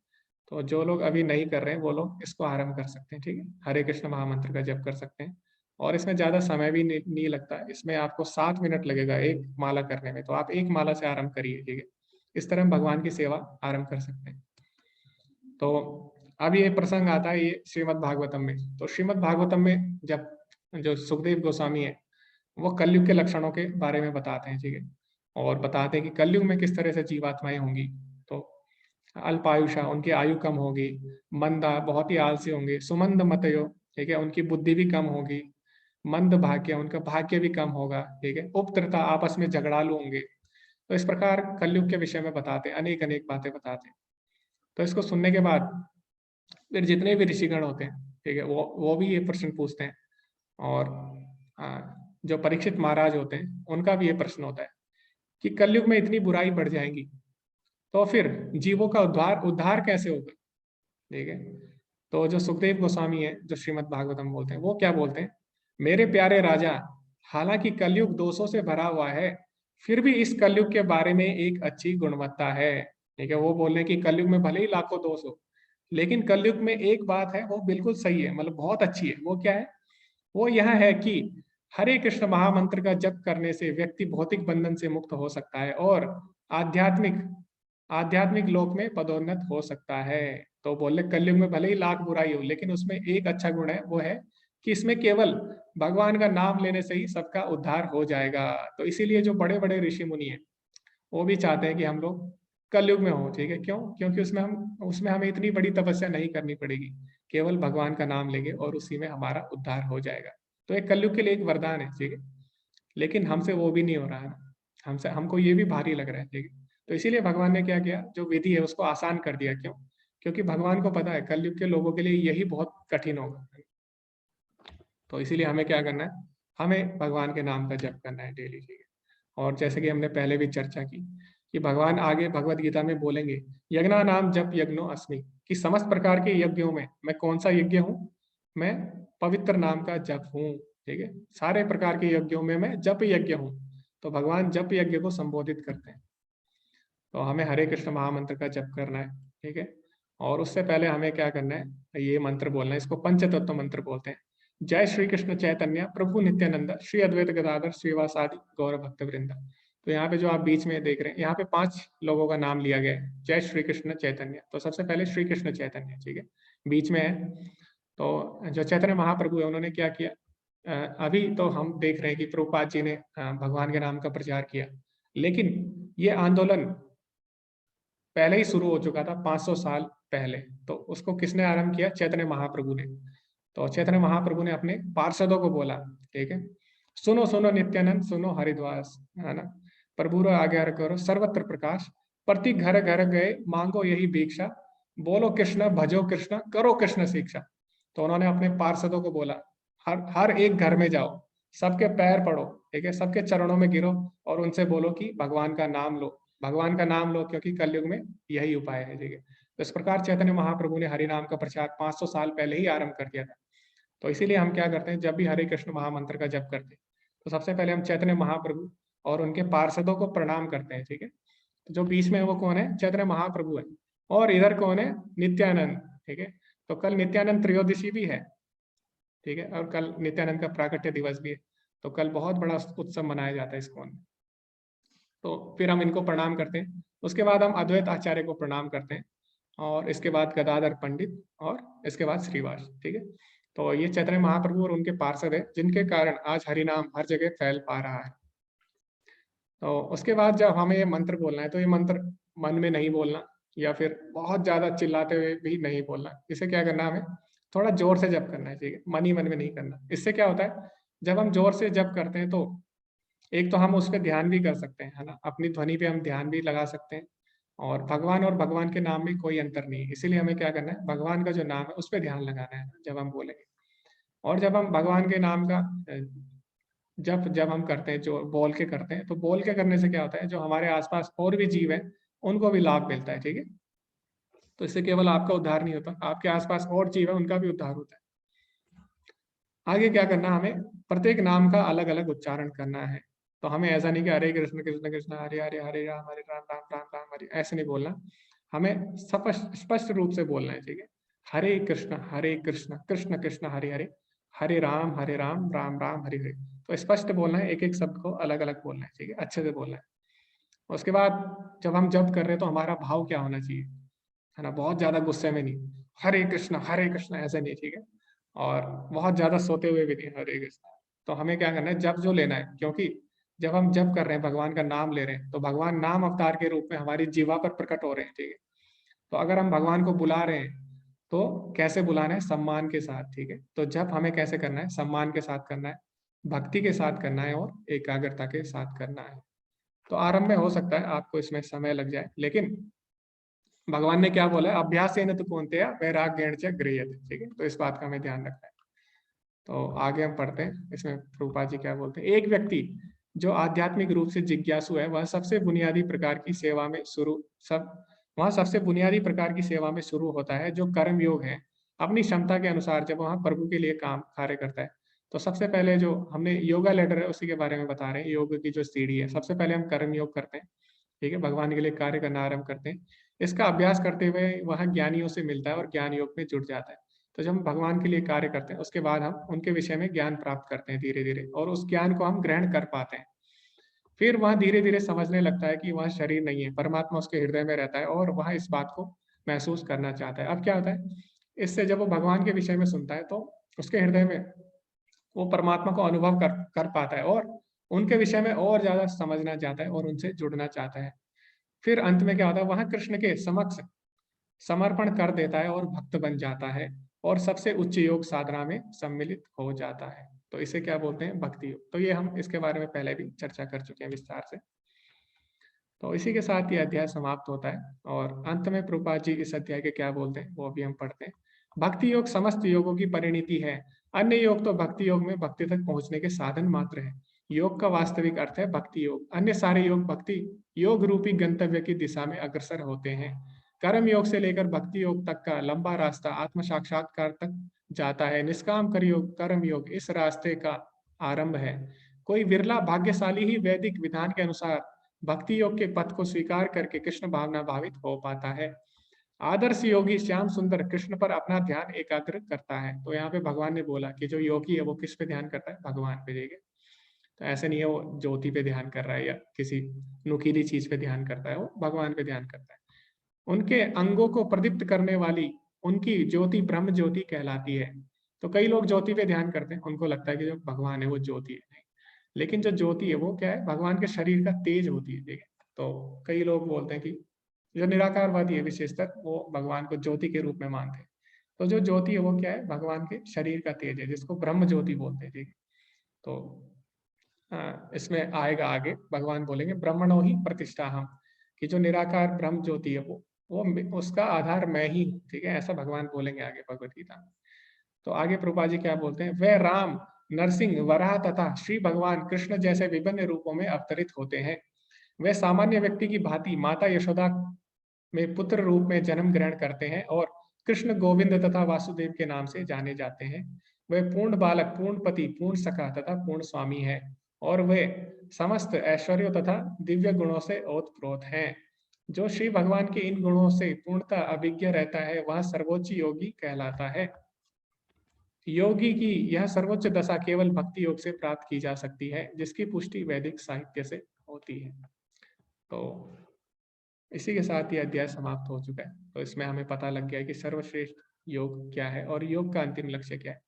तो जो लोग अभी नहीं कर रहे हैं वो लोग इसको आरंभ कर सकते हैं, ठीक है, हरे कृष्ण महामंत्र का जप कर सकते हैं। और इसमें ज्यादा समय भी नहीं लगता है, इसमें आपको 7 मिनट लगेगा एक माला करने में। तो आप एक माला से आरंभ करिए, ठीक है। इस तरह हम भगवान की सेवा आरंभ कर सकते हैं। तो अब ये प्रसंग आता है ये श्रीमद् भागवतम में। तो श्रीमद् भागवतम में जब जो सुखदेव गोस्वामी है वो कलयुग के लक्षणों के बारे में बताते हैं, ठीक है, और बताते हैं कि कलयुग में किस तरह से जीवात्माएं होंगी। तो अल्पायुषा, उनकी आयु कम होगी, मंदा, बहुत ही आलसी होंगे, सुमंद मतयो, ठीक है, उनकी बुद्धि भी कम होगी, मंद भाग्य, उनका भाग्य भी कम होगा, ठीक है, उपद्रता, आपस में झगड़ालू होंगे। तो इस प्रकार कलयुग के विषय में बताते, अनेक अनेक बातें बताते। तो इसको सुनने के बाद फिर जितने भी ऋषिगण होते हैं, ठीक है, वो भी ये प्रश्न पूछते हैं। और जो परीक्षित महाराज होते हैं उनका भी ये प्रश्न होता है कि कलयुग में इतनी बुराई बढ़ जाएंगी तो फिर जीवों का उद्धार कैसे होगा, ठीक है। तो जो सुखदेव गोस्वामी है, जो श्रीमद् भागवतम बोलते हैं, वो क्या बोलते हैं, मेरे प्यारे राजा, हालांकि कलयुग दोषों से भरा हुआ है, फिर भी इस कलयुग के बारे में एक अच्छी गुणवत्ता है, ठीक है। वो बोल रहे हैं कि कलयुग में भले ही लाखों दोष हो, लेकिन कलयुग में एक बात है वो बिल्कुल सही है, मतलब बहुत अच्छी है। वो क्या है, वो यह है कि हरे कृष्ण महामंत्र का जप करने से व्यक्ति भौतिक बंधन से मुक्त हो सकता है और आध्यात्मिक लोक में पदोन्नत हो सकता है। तो बोले कलयुग में भले ही लाख बुराई हो, लेकिन उसमें एक अच्छा गुण है, वो है कि इसमें केवल भगवान का नाम लेने से ही सबका उद्धार हो जाएगा। तो इसीलिए जो बड़े बड़े ऋषि मुनि हैं वो भी चाहते हैं कि हम लोग कलयुग में हो, ठीक है। क्यों? क्योंकि उसमें हमें इतनी बड़ी तपस्या नहीं करनी पड़ेगी, केवल भगवान का नाम लेंगे और उसी में हमारा उद्धार हो जाएगा। तो एक कलयुग के लिए एक वरदान है, ठीक है। लेकिन हमसे वो भी नहीं हो रहा है ना, हमको ये भी भारी लग रहा है, ठीक है। तो इसीलिए भगवान ने क्या किया, जो विधि है उसको आसान कर दिया। क्यों? क्योंकि भगवान को पता है कलयुग के लोगों के लिए यही बहुत कठिन होगा। तो इसीलिए हमें क्या करना है, हमें भगवान के नाम का जप करना है डेली, ठीक है। और जैसे कि हमने पहले भी चर्चा की कि भगवान आगे भगवत गीता में बोलेंगे, यज्ञा नाम जप यज्ञो अस्मि, कि समस्त प्रकार के यज्ञों में मैं कौन सा यज्ञ हूँ, मैं पवित्र नाम का जप हूँ, ठीक है। सारे प्रकार के यज्ञों में मैं जप यज्ञ हूँ। तो भगवान जप यज्ञ को संबोधित करते हैं। तो हमें हरे कृष्ण महामंत्र का जप करना है, ठीक है। और उससे पहले हमें क्या करना है, ये मंत्र बोलना है, इसको पंचतत्व मंत्र बोलते हैं। जय श्री कृष्ण चैतन्य प्रभु नित्यानंद श्री अद्वैत गदाधर श्रीवासादि गौर भक्त वृंदा। तो यहाँ पे जो आप बीच में देख रहे हैं, यहाँ पे 5 लोगों का नाम लिया गया है, जय श्री कृष्ण चैतन्य। तो सबसे पहले श्री कृष्ण चैतन्य, ठीक है, बीच में है। तो जो चैतन्य महाप्रभु है उन्होंने क्या किया, अभी तो हम देख रहे हैं कि प्रभुपाद जी ने भगवान के नाम का प्रचार किया, लेकिन ये आंदोलन पहले ही शुरू हो चुका था 500 साल पहले। तो उसको किसने आरंभ किया, चैतन्य महाप्रभु ने। तो चैतन्य महाप्रभु ने अपने पार्षदों को बोला, ठीक है, सुनो सुनो नित्यानंद, सुनो हरिद्वास, है ना, प्रभु रो आज्ञा करो सर्वत्र प्रकाश, प्रति घर घर गए मांगो यही भिक्षा, बोलो कृष्ण भजो कृष्ण करो कृष्ण शिक्षा। तो उन्होंने अपने पार्षदों को बोला, हर एक घर में जाओ, सबके पैर पड़ो, ठीक है, सबके चरणों में गिरो और उनसे बोलो कि भगवान का नाम लो, भगवान का नाम लो, क्योंकि कलयुग में यही उपाय है, ठीक है। तो इस प्रकार चैतन्य महाप्रभु ने हरि नाम का प्रचार 500 साल पहले ही आरंभ कर दिया था। तो इसीलिए हम क्या करते हैं, जब भी हरे कृष्ण महामंत्र का जप करते हैं तो सबसे पहले हम चैतन्य महाप्रभु और उनके पार्षदों को प्रणाम करते हैं, ठीक है। तो जो बीच में है वो कौन है, चैतन्य महाप्रभु है। और इधर कौन है, नित्यानंद, ठीक है। तो कल नित्यानंद त्रयोदशी भी है, ठीक है, और कल नित्यानंद का प्राकट्य दिवस भी है। तो कल बहुत बड़ा उत्सव मनाया जाता है इस्कॉन में। तो फिर हम इनको प्रणाम करते हैं, उसके बाद हम अद्वैत आचार्य को प्रणाम करते हैं, और इसके बाद गदाधर पंडित, और इसके बाद श्रीवास, ठीक है। तो ये चैतन्य महाप्रभु और उनके पार्षद है, जिनके कारण आज हरिनाम हर जगह फैल पा रहा है। तो उसके बाद जब हमें ये मंत्र बोलना है तो ये मंत्र मन में नहीं बोलना, या फिर बहुत ज्यादा चिल्लाते हुए भी नहीं बोलना। इसे क्या करना, हमें थोड़ा जोर से जप करना है, ठीक है, मन ही मन में नहीं करना। इससे क्या होता है, जब हम जोर से जप करते हैं तो एक तो हम उस पर ध्यान भी कर सकते हैं, है ना, अपनी ध्वनि पे हम ध्यान भी लगा सकते हैं, और भगवान के नाम में कोई अंतर नहीं है। इसीलिए हमें क्या करना है, भगवान का जो नाम है उस पर ध्यान लगाना है जब हम बोलेंगे। और जब हम भगवान के नाम का जब हम करते हैं, जो बोल के करते हैं, तो बोल के करने से क्या होता है, जो हमारे आसपास और भी जीव है उनको भी लाभ मिलता है, ठीक है। तो इससे केवल आपका उद्धार नहीं होता, आपके आसपास और जीव है उनका भी उद्धार होता है। आगे क्या करना, हमें प्रत्येक नाम का अलग अलग उच्चारण करना है। तो हमें ऐसा नहीं कि हरे कृष्ण कृष्ण कृष्ण हरे हरे हरे राम राम राम राम हरे, ऐसे नहीं बोलना। हमें स्पष्ट रूप से बोलना है, ठीक है। हरे कृष्ण कृष्ण कृष्ण हरे हरे, हरे राम राम राम हरे हरे। तो स्पष्ट बोलना है, एक एक शब्द को अलग अलग बोलना है, ठीक है, अच्छे से बोलना है। उसके बाद जब हम जप कर रहे हैं तो हमारा भाव क्या होना चाहिए, है ना, बहुत ज्यादा गुस्से में नहीं, हरे कृष्ण ऐसे नहीं, ठीक है, और बहुत ज्यादा सोते हुए भी नहीं, हरे कृष्ण। तो हमें क्या करना है, जप जो लेना है, क्योंकि जब हम जप कर रहे हैं, भगवान का नाम ले रहे हैं, तो भगवान नाम अवतार के रूप में हमारी जीवा पर प्रकट हो रहे हैं, ठीक है। तो अगर हम भगवान को बुला रहे हैं तो कैसे बुलाना है? सम्मान के साथ, ठीक है। तो जब हमें कैसे करना है? सम्मान के साथ करना है, भक्ति के साथ करना है और एकाग्रता के साथ करना है। तो आरंभ में हो सकता है आपको इसमें समय लग जाए, लेकिन भगवान ने क्या बोला है? अभ्यासेन तु कौन्तेय वैराग्येण च गृह्यते, ठीक है। तो इस बात का हमें ध्यान रखना है। तो आगे हम पढ़ते हैं, इसमें प्रभुपाद जी क्या बोलते हैं। एक व्यक्ति जो आध्यात्मिक रूप से जिज्ञासु है, वह सबसे बुनियादी प्रकार की सेवा में सबसे बुनियादी प्रकार की सेवा में शुरू होता है, जो कर्म योग है। अपनी क्षमता के अनुसार जब वह प्रभु के लिए कार्य करता है, तो सबसे पहले जो हमने योगा लेटर है उसी के बारे में बता रहे हैं। योग की जो सीढ़ी है, सबसे पहले हम कर्म योग करते हैं, ठीक है, भगवान के लिए कार्य करना आरंभ करते हैं। इसका अभ्यास करते हुए वह ज्ञानियों से मिलता है और ज्ञान योग में जुड़ जाता है। तो जब हम भगवान के लिए कार्य करते हैं, उसके बाद हम उनके विषय में ज्ञान प्राप्त करते हैं धीरे धीरे, और उस ज्ञान को हम ग्रहण कर पाते हैं। फिर वह धीरे धीरे समझने लगता है कि वह शरीर नहीं है, परमात्मा उसके हृदय में रहता है और वह इस बात को महसूस करना चाहता है। अब क्या होता है, इससे जब वो भगवान के विषय में सुनता है, तो उसके हृदय में वो परमात्मा को अनुभव कर पाता है और उनके विषय में और ज्यादा समझना चाहता है और उनसे जुड़ना चाहता है। फिर अंत में क्या होता है, वह कृष्ण के समक्ष समर्पण कर देता है और भक्त बन जाता है और सबसे उच्च योग साधना में सम्मिलित हो जाता है। तो इसे क्या बोलते हैं? भक्ति योग। तो ये हम इसके बारे में पहले भी चर्चा कर चुके हैं विस्तार से। तो इसी के साथ ये अध्याय समाप्त होता है और अंत में प्रभुपाद जी इस अध्याय के क्या बोलते हैं वो भी हम पढ़ते हैं। भक्ति योग समस्त योगों की परिणति है। अन्य योग तो भक्ति योग में भक्ति तक पहुंचने के साधन मात्र है। योग का वास्तविक अर्थ है भक्ति योग। अन्य सारे योग भक्ति योग रूपी गंतव्य की दिशा में अग्रसर होते हैं। कर्म योग से लेकर भक्ति योग तक का लंबा रास्ता आत्म साक्षात्कार तक जाता है। निष्काम कर्म योग इस रास्ते का आरंभ है। कोई विरला भाग्यशाली ही वैदिक विधान के अनुसार भक्ति योग के पथ को स्वीकार करके कृष्ण भावना भावित हो पाता है। आदर्श योगी श्याम सुंदर कृष्ण पर अपना ध्यान एकाग्र करता है। तो यहाँ पे भगवान ने बोला कि जो योगी है वो किस पे ध्यान करता है? भगवान पे। देखे, तो ऐसे नहीं है वो ज्योति पे ध्यान कर रहा है या किसी नुकीली चीज पे ध्यान करता है, वो भगवान पे ध्यान करता है। उनके अंगों को प्रदीप्त करने वाली उनकी ज्योति ब्रह्म ज्योति कहलाती है। तो कई लोग ज्योति पे ध्यान करते हैं, उनको लगता है कि जो भगवान है वो ज्योति है। नहीं, लेकिन जो ज्योति है वो क्या है? भगवान के शरीर का तेज होती है। ठीक है, तो कई लोग बोलते हैं कि जो निराकारवादी है विशेषतर, वो भगवान को ज्योति के रूप में मानते हैं। तो जो ज्योति है वो क्या है? भगवान के शरीर का तेज है, जिसको ब्रह्म ज्योति बोलते हैं। ठीक है, तो इसमें आएगा आगे, भगवान बोलेंगे ब्रह्मणो ही प्रतिष्ठा हम, कि जो निराकार ब्रह्म ज्योति है वो उसका आधार मैं ही हूँ। ठीक है, ऐसा भगवान बोलेंगे आगे भगवत गीता में। तो आगे प्रभुपाद जी क्या बोलते हैं? वह राम, नरसिंह, वराह तथा श्री भगवान कृष्ण जैसे विभिन्न रूपों में अवतरित होते हैं। वे सामान्य व्यक्ति की भांति माता यशोदा में पुत्र रूप में जन्म ग्रहण करते हैं और कृष्ण, गोविंद तथा वासुदेव के नाम से जाने जाते हैं। वे पूर्ण बालक, पूर्ण पति, पूर्ण सखा तथा पूर्ण स्वामी है और वे समस्त ऐश्वर्यों तथा दिव्य गुणों से ओतप्रोत हैं। जो श्री भगवान के इन गुणों से पूर्णतः अभिज्ञ रहता है वह सर्वोच्च योगी कहलाता है। योगी की यह सर्वोच्च दशा केवल भक्ति योग से प्राप्त की जा सकती है, जिसकी पुष्टि वैदिक साहित्य से होती है। तो इसी के साथ ये अध्याय समाप्त हो चुका है। तो इसमें हमें पता लग गया है कि सर्वश्रेष्ठ योग क्या है और योग का अंतिम लक्ष्य क्या है।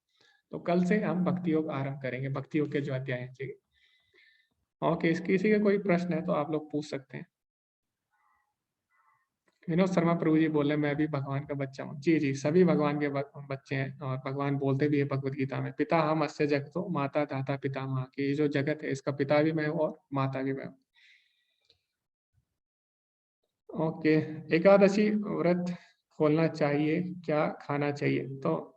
तो कल से हम भक्ति योग आरंभ करेंगे, भक्ति योग के जो अध्याय हैं। ठीक है, ओके, किसी का कोई प्रश्न है तो आप लोग पूछ सकते हैं। विनोद शर्मा प्रभु जी बोल रहे हैं मैं भी भगवान का बच्चा हूँ। जी जी, सभी भगवान के बच्चे हैं और भगवान बोलते भी है भगवत गीता में, पिता हम अस्य जगतो माता दाता पिता माँ, की ये जो जगत है इसका पिता भी मैं हूँ और माता भी मैं हूँ। ओके, एकादशी व्रत खोलना चाहिए, क्या खाना चाहिए? तो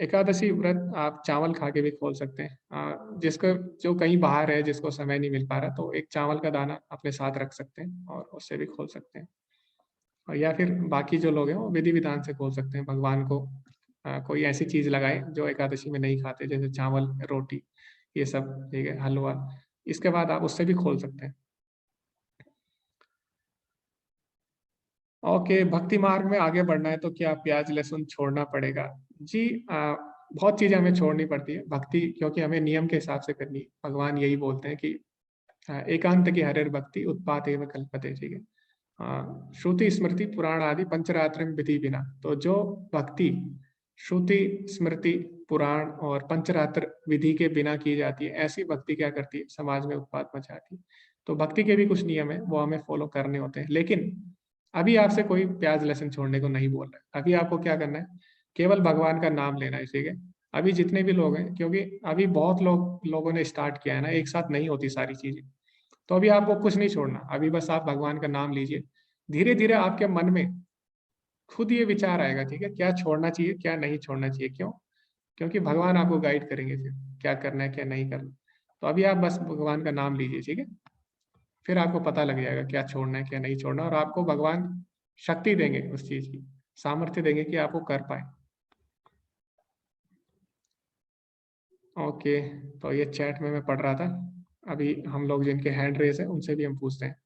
एकादशी व्रत आप चावल खा के भी खोल सकते हैं। जिसको जो कहीं बाहर है, जिसको समय नहीं मिल पा रहा, तो एक चावल का दाना अपने साथ रख सकते हैं और उससे भी खोल सकते हैं। और या फिर बाकी जो लोग हैं वो विधि विधान से खोल सकते हैं। भगवान को कोई ऐसी चीज लगाए जो एकादशी में नहीं खाते, जैसे चावल, रोटी, ये सब, ठीक है, हलवा, इसके बाद आप उससे भी खोल सकते हैं। ओके, भक्ति मार्ग में आगे बढ़ना है तो क्या प्याज लहसुन छोड़ना पड़ेगा? जी, बहुत चीजें हमें छोड़नी पड़ती है भक्ति, क्योंकि हमें नियम के हिसाब से करनी है। भगवान यही बोलते हैं कि एकांत की हरिर भक्ति उत्पात एवं कल्पते। ठीक है, श्रुति स्मृति पुराण आदि पंचरात्र विधि बिना। तो जो भक्ति श्रुति स्मृति पुराण और पंचरात्र विधि के बिना की जाती है, ऐसी भक्ति क्या करती है? समाज में उत्पात मचाती है। तो भक्ति के भी कुछ नियम है, वो हमें फॉलो करने होते हैं। लेकिन अभी आपसे कोई प्याज लहसुन छोड़ने को नहीं बोल रहा है। अभी आपको क्या करना है? केवल भगवान का नाम लेना है, ठीक है। अभी जितने भी लोग हैं, क्योंकि अभी बहुत लोगों ने स्टार्ट किया है ना, एक साथ नहीं होती सारी चीजें, तो अभी आपको कुछ नहीं छोड़ना, अभी बस आप भगवान का नाम लीजिए। धीरे धीरे आपके मन में खुद ये विचार आएगा, ठीक है, क्या छोड़ना चाहिए क्या नहीं छोड़ना चाहिए। क्यों? क्योंकि भगवान आपको गाइड करेंगे फिर क्या करना है क्या नहीं करना। तो अभी आप बस भगवान का नाम लीजिए, ठीक है, फिर आपको पता लग जाएगा क्या छोड़ना है क्या नहीं छोड़ना, और आपको भगवान शक्ति देंगे, उस चीज की सामर्थ्य देंगे कि आप वो कर पाए। ओके, तो ये चैट में मैं पढ़ रहा था। अभी हम लोग जिनके हैंड रेस है उनसे भी हम पूछते हैं।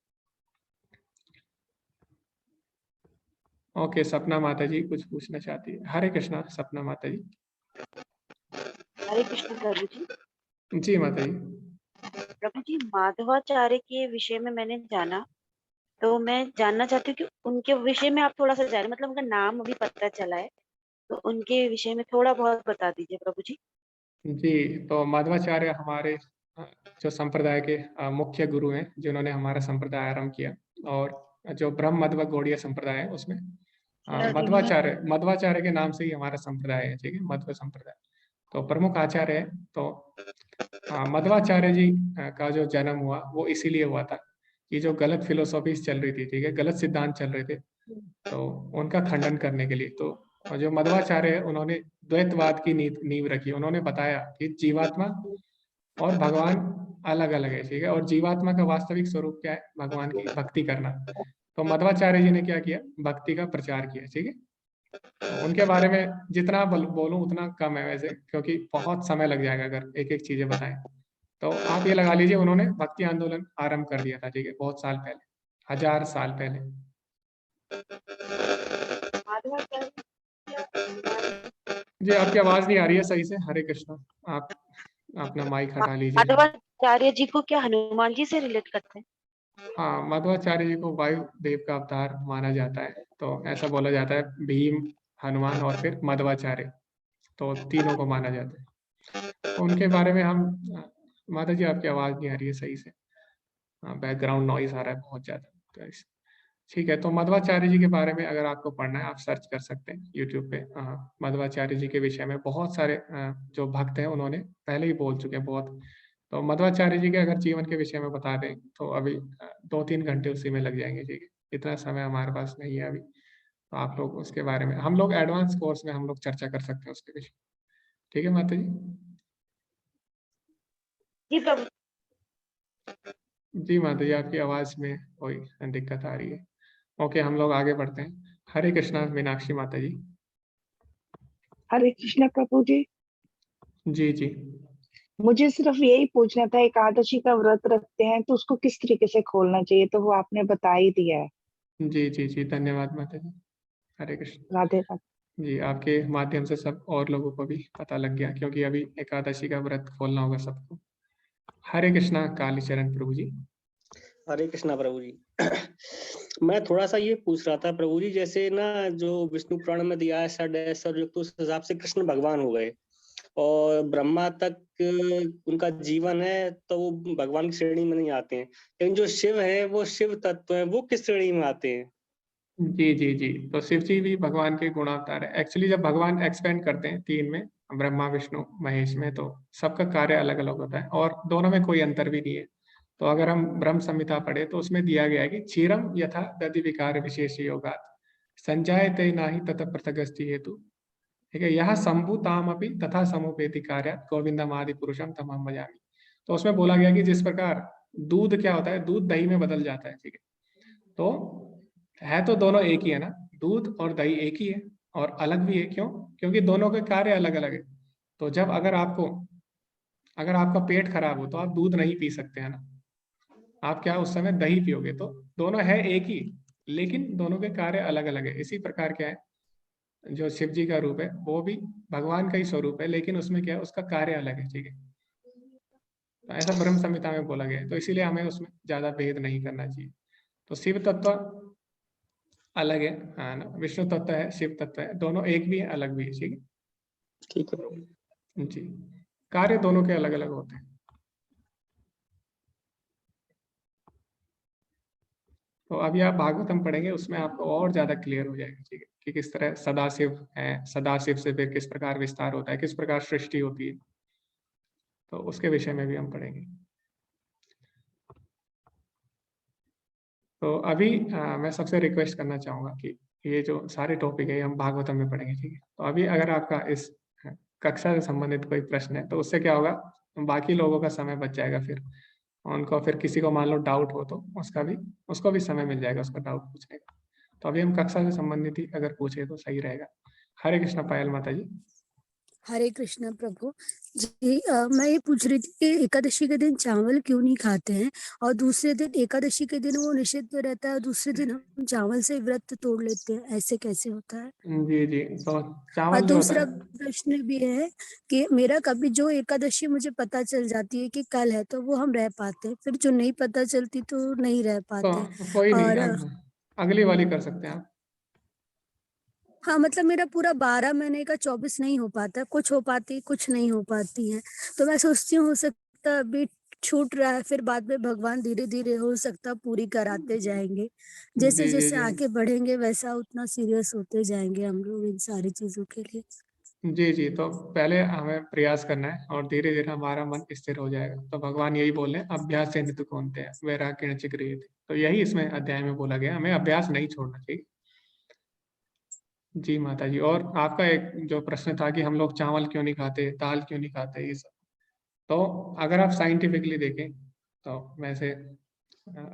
ओके, सपना माता जी कुछ पूछना चाहती है। हरे कृष्णा सपना माता जी। हरे कृष्ण प्रभु जी। जी माता जी। प्रभु जी, माधवाचार्य के विषय में मैंने जाना, तो मैं जानना चाहती हूँ कि उनके विषय में आप थोड़ा सा जाने, मतलब उनका नाम अभी पता चला है, तो उनके विषय में थोड़ा बहुत बता दीजिए प्रभु जी। जी, तो माधवाचार्य हमारे जो संप्रदाय के मुख्य गुरु हैं, जिन्होंने हमारा संप्रदाय आरंभ किया, और जो ब्रह्म मध्व गौड़ीय संप्रदाय है उसमें मध्वाचार्य के नाम से ही हमारा संप्रदाय है, ठीक है, मध्व संप्रदाय। तो प्रमुख आचार्य है। तो मध्वाचार्य जी का जो जन्म हुआ वो इसीलिए हुआ था कि जो गलत फिलोसॉफीज चल रही थी, ठीक है, गलत सिद्धांत चल रहे थे, तो उनका खंडन करने के लिए। तो जो मध्वाचार्य है उन्होंने द्वैतवाद की नींव रखी। उन्होंने बताया कि जीवात्मा और भगवान अलग अलग है, ठीक है, और जीवात्मा का वास्तविक स्वरूप क्या है, भगवान की भक्ति करना। तो मध्वाचार्य जी ने क्या किया, भक्ति का प्रचार किया, ठीक है। तो उनके बारे में जितना बोलूं उतना कम है वैसे, क्योंकि बहुत समय लग जाएगा अगर एक एक चीजें बताएं। तो आप ये लगा लीजिए उन्होंने भक्ति आंदोलन आरंभ कर दिया था, ठीक है, बहुत साल पहले, 1000 साल पहले। माधवाचार्य जी आपकी आवाज नहीं आ रही है सही से। हरे कृष्णा, आप अपना माइक हटा लीजिए। माधवाचार्य जी को क्या हनुमान जी से रिलेट करते हैं? हाँ, मध्वाचार्य जी को वायु देव का अवतार माना जाता है। तो ऐसा बोला जाता है, भीम, हनुमान और फिर मध्वाचार्य, तो तीनों को माना जाता है। तो उनके बारे में हम माता जी आपकी आवाज नहीं आ रही है सही से, बैकग्राउंड नॉइज आ रहा है बहुत ज्यादा। तो ठीक है, तो मध्वाचार्य जी के बारे में अगर आपको पढ़ना है आप सर्च कर सकते हैं यूट्यूब पे। मध्वाचार्य जी के विषय में बहुत सारे जो भक्त हैं उन्होंने पहले ही बोल चुके हैं बहुत। तो मध्वाचार्य जी के अगर जीवन के विषय में बता दें तो अभी 2-3 घंटे उसी में लग जाएंगे, ठीक है, इतना समय हमारे पास नहीं है अभी। तो आप लोग उसके बारे में, हम लोग एडवांस कोर्स में हम लोग चर्चा कर सकते हैं उसके विषय। ठीक है माता जी। जी प्रभु। जी माता जी आपकी आवाज में कोई दिक्कत आ रही है। ओके, हम लोग आगे बढ़ते हैं। हरे कृष्णा मीनाक्षी माता जी। हरे कृष्ण प्रभु जी। जी जी। मुझे सिर्फ यही पूछना था, एकादशी का व्रत रखते हैं तो उसको किस तरीके से खोलना चाहिए, तो वो आपने बता ही दिया है। जी जी जी, धन्यवाद माता जी। हरे कृष्ण। राधे राधे। जी, आपके माध्यम से सब और लोगों को भी पता लग गया, क्योंकि अभी एकादशी का व्रत खोलना होगा सबको। हरे कृष्णा कालीचरण प्रभु जी। हरे कृष्णा प्रभु जी। मैं थोड़ा सा ये पूछ रहा था प्रभु जी, जैसे ना जो विष्णु पुराण में दिया है षड युक्त, उस हिसाब से कृष्ण भगवान हो गए और ब्रह्मा तक उनका जीवन है, तो वो भगवान की श्रेणी में नहीं आते हैं। लेकिन जो शिव है वो शिव तत्व है, वो किस श्रेणी में आते हैं? जी जी जी, तो शिव जी भी भगवान के गुणावतार है। एक्चुअली जब भगवान एक्सपेंड करते हैं तीन में, ब्रह्मा विष्णु महेश में, तो सबका कार्य अलग अलग होता है और दोनों में कोई अंतर भी नहीं है। तो अगर हम ब्रह्म संहिता पढ़े तो उसमें दिया गया है कि क्षीरम यथा दधि विकार विशेष योगात संजायते नाही तत पृथगस्ति हेतु, ठीक है, यह संभूताम अपि तथा समुपेति कार्य गोविंदम आदि पुरुषम तमहम भजामि। तो उसमें बोला गया कि जिस प्रकार दूध क्या होता है, दूध दही में बदल जाता है, ठीक है, तो है तो दोनों एक ही है ना, दूध और दही एक ही है और अलग भी है। क्यों? क्योंकि दोनों के कार्य अलग अलग है। तो जब अगर आपका पेट खराब हो तो आप दूध नहीं पी सकते हैं ना, आप क्या उस समय दही पियोगे। तो दोनों है एक ही, लेकिन दोनों के कार्य अलग अलग है। इसी प्रकार क्या है, जो शिव जी का रूप है वो भी भगवान का ही स्वरूप है, लेकिन उसमें क्या है, उसका कार्य अलग है, ठीक है। तो ऐसा ब्रह्म संहिता में बोला गया है, तो इसीलिए हमें उसमें ज्यादा भेद नहीं करना चाहिए। तो शिव तत्व अलग है, हाँ ना, विष्णु तत्व है, शिव तत्व है, दोनों एक भी है अलग भी है, ठीक ठीक है प्रभु। है जी। कार्य दोनों के अलग अलग होते हैं। तो अभी आप भागवतम पढ़ेंगे, उसमें आपको और ज्यादा क्लियर हो जाएगा, ठीक है, कि किस तरह सदाशिव है, सदाशिव से फिर किस प्रकार विस्तार होता है, किस प्रकार सृष्टि होती है, तो उसके विषय में भी हम पढ़ेंगे। तो अभी मैं सबसे रिक्वेस्ट करना चाहूंगा कि ये जो सारे टॉपिक है हम भागवतम में पढ़ेंगे, ठीक है। तो अभी अगर आपका इस कक्षा से संबंधित कोई प्रश्न है तो उससे क्या होगा, बाकी लोगों का समय बच जाएगा, फिर उनको, फिर किसी को मान लो डाउट हो तो उसको भी समय मिल जाएगा उसका डाउट पूछने का। तो अभी हम कक्षा से संबंधित ही अगर पूछे तो सही रहेगा। हरे कृष्णा पायल माता जी। हरे कृष्णा प्रभु जी। मैं ये पूछ रही थी कि एकादशी के दिन चावल क्यों नहीं खाते हैं, और दूसरे दिन एकादशी के दिन वो निषिद्ध में रहता है और दूसरे दिन हम चावल से व्रत तोड़ लेते हैं, ऐसे कैसे होता है? जी जी, तो और चावल जो होता दूसरा है, प्रश्न भी है कि मेरा कभी जो एकादशी मुझे पता चल जाती है कि कल है तो वो हम रह पाते हैं, फिर जो नहीं पता चलती तो नहीं रह तो पाते। कोई नहीं, और अगली वाली कर सकते हैं आप। हाँ, मतलब मेरा पूरा 12 महीने का 24 नहीं हो पाता, कुछ हो पाती कुछ नहीं हो पाती है। तो मैं सोचती हूँ हो सकता अभी छूट रहा है, फिर बाद में भगवान धीरे धीरे हो सकता पूरी कराते जाएंगे। जैसे जी जी जैसे जी आगे बढ़ेंगे वैसा उतना सीरियस होते जाएंगे हम लोग इन सारी चीजों के लिए। जी जी, तो पहले हमें प्रयास करना है और धीरे धीरे हमारा मन स्थिर हो जाएगा। तो भगवान यही बोल रहे हैं, अभ्यास से नित्य कौनते हैं वैराग्येण च गृह्यते। तो यही इसमें अध्याय में बोला गया, हमें अभ्यास नहीं छोड़ना चाहिए। जी माता जी, और आपका एक जो प्रश्न था कि हम लोग चावल क्यों नहीं खाते, दाल क्यों नहीं खाते, ये सब, तो अगर आप साइंटिफिकली देखें तो वैसे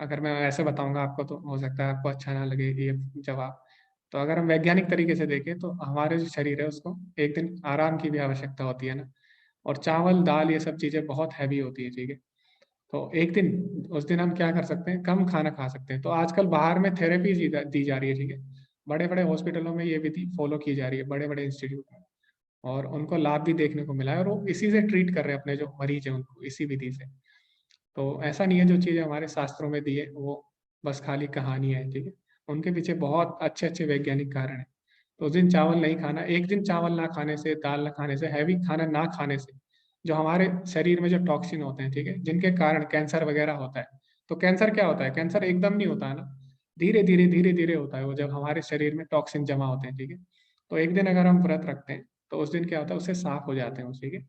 अगर मैं ऐसे बताऊंगा आपको तो हो सकता है आपको अच्छा ना लगे ये जवाब। तो अगर हम वैज्ञानिक तरीके से देखें तो हमारे जो शरीर है उसको एक दिन आराम की भी आवश्यकता होती है ना, और चावल दाल ये सब चीज़ें बहुत हैवी होती है, ठीक है। तो एक दिन, उस दिन हम क्या कर सकते हैं, कम खाना खा सकते हैं। तो आजकल बाहर में थेरेपी दी जा रही है, ठीक है, बड़े बड़े हॉस्पिटलों में ये विधि फॉलो की जा रही है, बड़े बड़े इंस्टीट्यूट में, और उनको लाभ भी देखने को मिला है, और वो इसी से ट्रीट कर रहे हैं अपने जो मरीज हैं उनको, इसी विधि से। तो ऐसा नहीं है जो चीज़ें हमारे शास्त्रों में दी है वो बस खाली कहानी है, ठीक है, उनके पीछे बहुत अच्छे अच्छे वैज्ञानिक कारण है। तो उस दिन चावल नहीं खाना, एक दिन चावल ना खाने से, दाल ना खाने से, हैवी खाना ना खाने से जो हमारे शरीर में जो टॉक्सिन होते हैं, ठीक है, जिनके कारण कैंसर वगैरह होता है। तो कैंसर क्या होता है, कैंसर एकदम नहीं होता है ना, धीरे धीरे होता है वो, जब हमारे शरीर में टॉक्सिन जमा होते हैं, ठीक है। तो एक दिन अगर हम व्रत रखते हैं तो उस दिन क्या होता है, उससे साफ हो जाते हैं, ठीक है।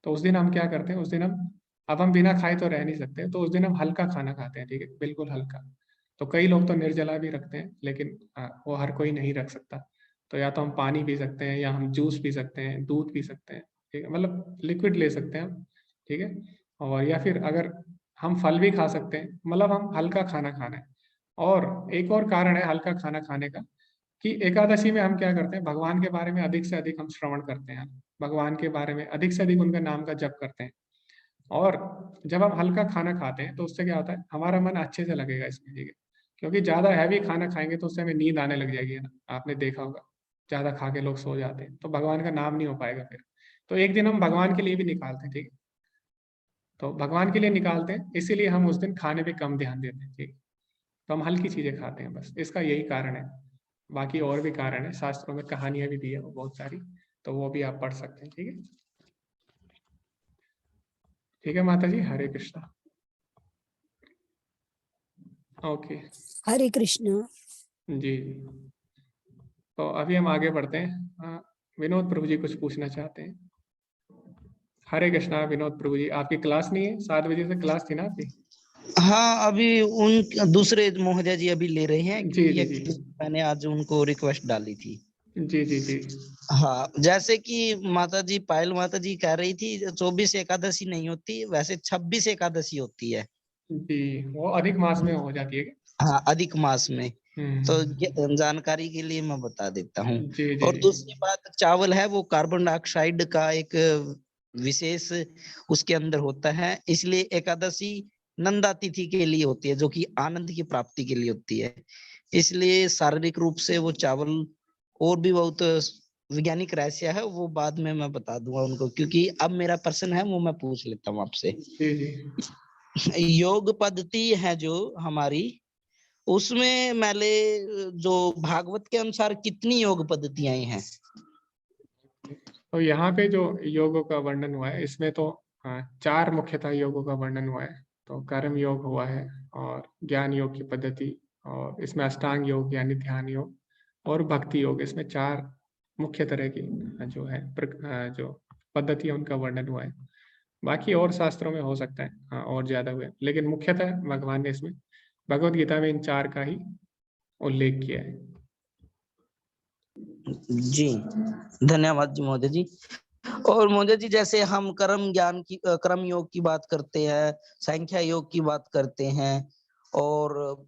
तो उस दिन हम क्या करते हैं, उस दिन हम, अब हम बिना खाए तो रह नहीं सकते, तो उस दिन हम हल्का खाना खाते हैं, ठीक है, बिल्कुल हल्का। तो कई लोग तो निर्जला भी रखते हैं, लेकिन वो हर कोई नहीं रख सकता। तो या तो हम पानी पी सकते हैं, या हम जूस पी सकते हैं, दूध पी सकते हैं, ठीक है, मतलब लिक्विड ले सकते हैं हम, ठीक है। और या फिर अगर हम फल भी खा सकते हैं, मतलब हम हल्का खाना खाना है। और एक और कारण है हल्का खाना खाने का, कि एकादशी में हम क्या करते हैं, भगवान के बारे में अधिक से अधिक हम श्रवण करते हैं, भगवान के बारे में अधिक से अधिक उनका नाम का जप करते हैं। और जब हम हल्का खाना खाते हैं तो उससे क्या होता है, हमारा मन अच्छे से लगेगा इसमें, ठीक है। क्योंकि ज्यादा हैवी खाना खाएंगे तो उससे हमें नींद आने लग जाएगी, है ना, आपने देखा होगा, ज्यादा खा के लोग सो जाते हैं, तो भगवान का नाम नहीं हो पाएगा फिर। तो एक दिन हम भगवान के लिए भी निकालते हैं, ठीक है। तो भगवान के लिए निकालते हैं, इसीलिए हम उस दिन खाने पे कम ध्यान देते हैं, ठीक है। तो हम हल्की चीजें खाते हैं, बस इसका यही कारण है। बाकी और भी कारण है, शास्त्रों में कहानियां भी दी है वो बहुत सारी, तो वो भी आप पढ़ सकते हैं, ठीक है। ठीक है माता जी, हरे कृष्णा। ओके। हरे कृष्णा। जी जी, तो अभी हम आगे बढ़ते हैं। विनोद प्रभु जी कुछ पूछना चाहते हैं। हरे कृष्णा विनोद प्रभु जी, आपकी क्लास नहीं है, 7 बजे से क्लास थी ना आपकी? हाँ, अभी उन दूसरे महोदय जी अभी ले रहे हैं, जी क्योंकि जी जी actually मैंने आज उनको रिक्वेस्ट डाली थी। जी जी जी हाँ, जैसे कि माता जी, पायल माता जी कह रही थी 24 एकादशी नहीं होती, वैसे 26 एकादशी होती है। जी, वो अधिक मास में हो जाती है क्या? हाँ, अधिक मास में। तो हम्म। जानकारी के लिए मैं बता देता हूँ। जी जी और जी दूसरी बात, चावल है वो कार्बन डाइऑक्साइड का एक विशेष उसके अंदर होता है, इसलिए एकादशी नंदा तिथि के लिए होती है, जो कि आनंद की प्राप्ति के लिए होती है। इसलिए शारीरिक रूप से वो चावल, और भी बहुत वैज्ञानिक रहस्य है, वो बाद में मैं बता दूंगा उनको, क्योंकि अब मेरा प्रश्न है वो मैं पूछ लेता हूँ आपसे। जी जी। योग पद्धति है जो हमारी, उसमें मैंने जो भागवत के अनुसार कितनी योग पद्धतियां हैं? तो यहाँ पे जो योगों का वर्णन हुआ है इसमें तो 4 मुख्यतः योगों का वर्णन हुआ है। तो कर्म योग हुआ है, और ज्ञान योग की पद्धति, और इसमें अष्टांग योग यानी ध्यान योग और भक्ति योग, इसमें 4 मुख्य तरह की जो है जो पद्धति है उनका वर्णन हुआ है। बाकी और शास्त्रों में हो सकता है और ज्यादा हुए, लेकिन मुख्यतः भगवान ने इसमें भगवत गीता में इन 4 का ही उल्लेख किया है। जी धन्यवाद जी महोदय जी। और महोदय जी जैसे हम कर्म योग की बात करते हैं, संख्या योग की बात करते हैं, और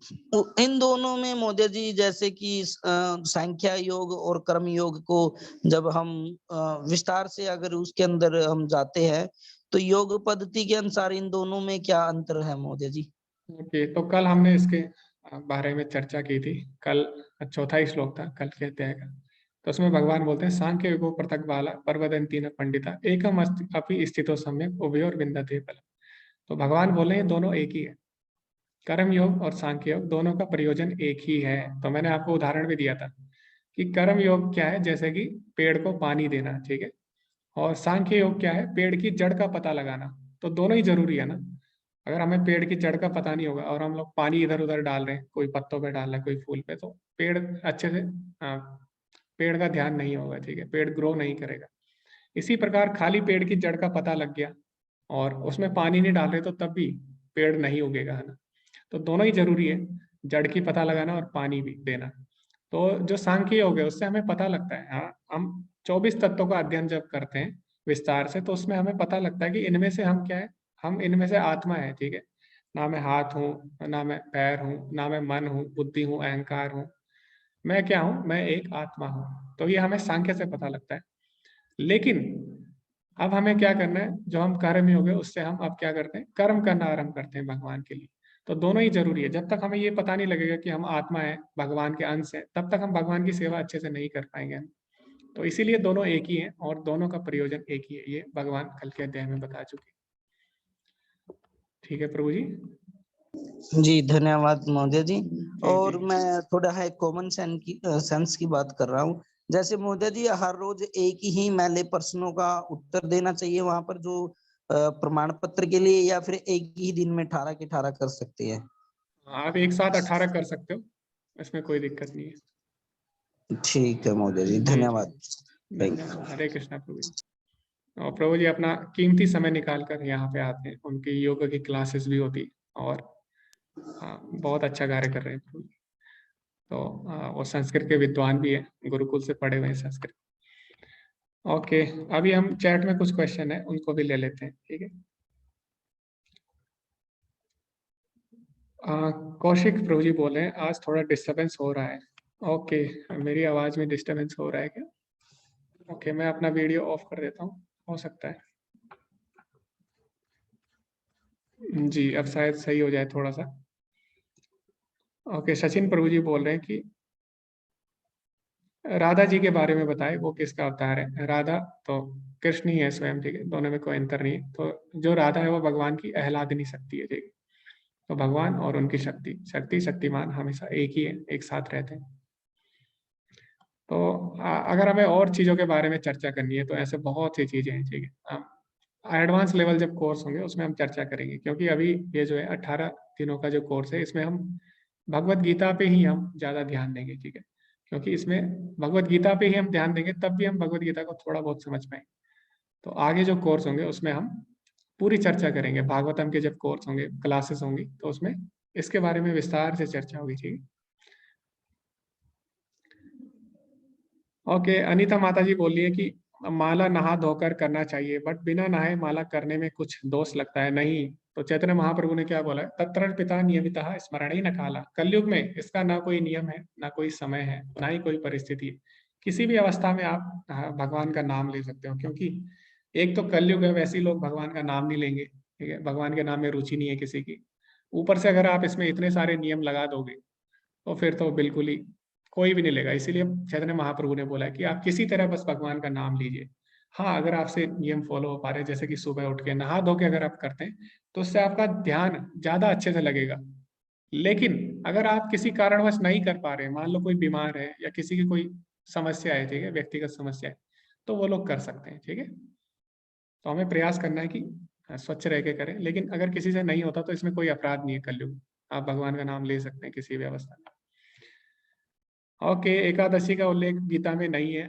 इन दोनों में महोदय जी जैसे कि संख्या योग और कर्म योग को जब हम विस्तार से अगर उसके अंदर हम जाते हैं तो योग पद्धति के अनुसार इन दोनों में क्या अंतर है महोदय जी? ओके, तो कल हमने इसके बारे में चर्चा की थी। कल 4था ही श्लोक था कल के अध्याय का। तो उसमें भगवान बोलते हैं सांख्य योगो पृथक बाला परवदन्ति न पंडिता एकम अपि स्थितो सम्यक उभयोर विन्दते फलम्। तो भगवान बोले हैं दोनों एक ही है, कर्म योग और सांख्य योग दोनों का प्रयोजन एक ही है। तो मैंने आपको उदाहरण भी दिया था कि कर्म योग क्या है, जैसे कि पेड़ को पानी देना, ठीक है, और सांख्य योग क्या है, पेड़ की जड़ का पता लगाना। तो दोनों ही जरूरी है ना। अगर हमें पेड़ की जड़ का पता नहीं होगा और हम लोग पानी इधर उधर डाल रहे हैं, कोई पत्तों पे डाल रहे हैं, कोई फूल पे, तो पेड़ अच्छे से पेड़ का ध्यान नहीं होगा, ठीक है, पेड़ ग्रो नहीं करेगा। इसी प्रकार खाली पेड़ की जड़ का पता लग गया और उसमें पानी नहीं डाल रहे तो तब भी पेड़ नहीं उगेगा, है ना। तो दोनों ही जरूरी है, जड़ की पता लगाना और पानी भी देना। तो जो सांख्य योग है उससे हमें पता लगता है, हाँ, हम 24 तत्वों का अध्ययन जब करते हैं विस्तार से तो उसमें हमें पता लगता है कि इनमें से हम क्या है, हम इनमें से आत्मा है, ठीक है। ना मैं हाथ हूँ, ना मैं पैर हूँ, ना मैं मन हूँ, बुद्धि हूँ, अहंकार हूँ, मैं क्या हूँ, मैं एक आत्मा हूँ। तो ये हमें सांख्य से पता लगता है। लेकिन अब हमें क्या करना है, जो हम कर्म योग है उससे हम अब क्या करते हैं, कर्म करना आरंभ करते हैं भगवान के लिए। तो दोनों ही जरूरी है। जब तक हमें ये पता नहीं लगेगा कि हम आत्मा है, भगवान के अंश है, तब तक हम भगवान की सेवा अच्छे से नहीं कर पाएंगे। तो इसीलिए दोनों एक ही हैं और दोनों का प्रयोजन एक ही है। ये भगवान कल के अध्याय में बता चुके। ठीक है प्रभु जी। जी धन्यवाद महोदय जी। और जी। मैं थोड़ा है कॉमन सेंस की बात कर रहा हूँ। जैसे महोदय जी हर रोज एक ही मैले प्रश्नों का उत्तर देना चाहिए वहां पर जो प्रमाण पत्र के लिए, या फिर एक ही दिन में 18 के 18 कर सकते हैं? आप एक साथ 18 कर सकते हो, इसमें कोई दिक्कत नहीं है। ठीक है महोदय जी, जी, धन्यवाद। धन्यवाद। हरे कृष्णा प्रभु जी। और प्रभु जी अपना कीमती समय निकाल कर यहाँ पे आते हैं, उनकी योग की क्लासेस भी होती और बहुत अच्छा कार्य कर रहे हैं प्रभु जी। तो वो संस्कृत के विद्वान भी है, गुरुकुल से पढ़े हुए हैं संस्कृत। ओके, अभी हम चैट में कुछ क्वेश्चन है उनको भी ले लेते हैं, ठीक है। कौशिक प्रभु जी बोल रहे हैं आज थोड़ा डिस्टरबेंस हो रहा है। ओके, मेरी आवाज में डिस्टरबेंस हो रहा है क्या? ओके, मैं अपना वीडियो ऑफ कर देता हूँ, हो सकता है। जी, अब शायद सही हो जाए थोड़ा सा। ओके, सचिन प्रभु जी बोल रहे हैं कि राधा जी के बारे में बताएं, वो किसका अवतार है। राधा तो कृष्ण ही है स्वयं, ठीक है, दोनों में कोई अंतर नहीं है। तो जो राधा है वो भगवान की आह्लादिनी शक्ति है, ठीक है। तो भगवान और उनकी शक्ति शक्तिमान हमेशा एक ही है, एक साथ रहते हैं। तो अगर हमें और चीजों के बारे में चर्चा करनी है तो ऐसे बहुत सी चीजें हैं, ठीक है। एडवांस लेवल जब कोर्स होंगे उसमें हम चर्चा करेंगे, क्योंकि अभी ये जो है 18 दिनों का जो कोर्स है इसमें हम भगवत गीता पे ही हम ज्यादा ध्यान देंगे, ठीक है। क्योंकि इसमें भगवत गीता पे ही हम ध्यान देंगे तब भी हम भगवत गीता को थोड़ा बहुत समझ पाएंगे। तो आगे जो कोर्स होंगे उसमें हम पूरी चर्चा करेंगे। भागवतम के जब कोर्स होंगे, क्लासेस होंगी, तो उसमें इसके बारे में विस्तार से चर्चा होगी, ठीक है। ओके, अनीता माता जी बोल रही है कि माला नहा धोकर करना चाहिए, बट बिना नहाए माला करने में कुछ दोष लगता है। नहीं, तो चैतन्य महाप्रभु ने क्या बोला है, तत्र पिता नियमितः स्मरण ही न काला। कलयुग में इसका ना कोई नियम है, ना कोई समय है, ना ही कोई परिस्थिति है। किसी भी अवस्था में आप भगवान का नाम ले सकते हो, क्योंकि एक तो कलयुग है, वैसे ही लोग भगवान का नाम नहीं लेंगे, ठीक है। भगवान के नाम में रुचि नहीं है किसी की। ऊपर से अगर आप इसमें इतने सारे नियम लगा दोगे तो फिर तो बिल्कुल ही कोई भी नहीं लेगा। इसीलिए चैतन्य महाप्रभु ने बोला है कि आप किसी तरह बस भगवान का नाम लीजिए। हाँ, अगर आपसे नियम फॉलो हो पा रहे हैं, जैसे कि सुबह उठ के नहा धो के अगर आप करते हैं तो उससे आपका ध्यान ज्यादा अच्छे से लगेगा। लेकिन अगर आप किसी कारणवश नहीं कर पा रहे हैं, मान लो कोई बीमार है या किसी की कोई समस्या है, ठीक है, व्यक्तिगत समस्या है, तो वो लोग कर सकते हैं, ठीक है। तो हमें प्रयास करना है कि स्वच्छ रह के करें। लेकिन अगर किसी से नहीं होता तो इसमें कोई अपराध नहीं है कलयुग। आप भगवान का नाम ले सकते हैं किसी भी अवस्था में। ओके, एकादशी का उल्लेख गीता में नहीं है,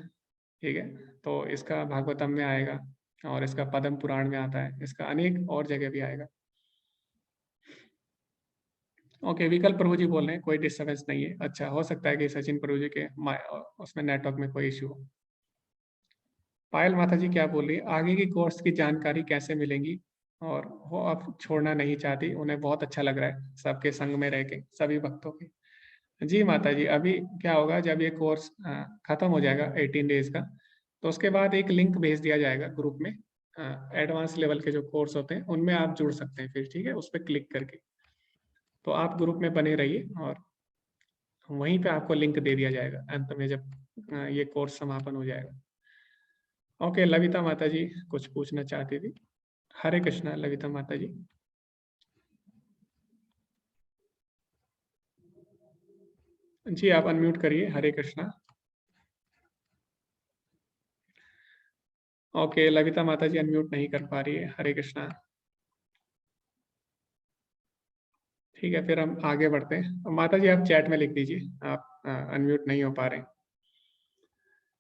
ठीक है, तो इसका भागवतम में आएगा और इसका पद्म पुराण में आता है, इसका अनेक और जगह भी आएगा। ओके, विकल्प प्रभु जी बोल रहे हैं कोई डिस्टर्बेंस नहीं है। अच्छा, हो सकता है कि सचिन प्रभु जी के उसमें नेटवर्क में कोई इश्यू हो। पायल माता जी क्या बोल रही है, आगे की कोर्स की जानकारी कैसे मिलेंगी, और वो अब छोड़ना नहीं चाहती, उन्हें बहुत अच्छा लग रहा है सबके संग में रह के, सभी भक्तों के। जी माता जी, अभी क्या होगा, जब ये कोर्स खत्म हो जाएगा 18 डेज का, तो उसके बाद एक लिंक भेज दिया जाएगा ग्रुप में, एडवांस लेवल के जो कोर्स होते हैं उनमें आप जुड़ सकते हैं फिर, ठीक है, उस पर क्लिक करके। तो आप ग्रुप में बने रहिए और वहीं पे आपको लिंक दे दिया जाएगा अंत में, जब ये कोर्स समापन हो जाएगा। ओके, लविता माता जी कुछ पूछना चाहती थी। हरे कृष्णा लविता माता जी। जी आप अनम्यूट करिए। हरे कृष्णा। ओके, लविता माता जी अनम्यूट नहीं कर पा रही है। हरे कृष्णा। ठीक है, फिर हम आगे बढ़ते हैं। माता जी आप चैट में लिख दीजिए, आप अनम्यूट नहीं हो पा रहे।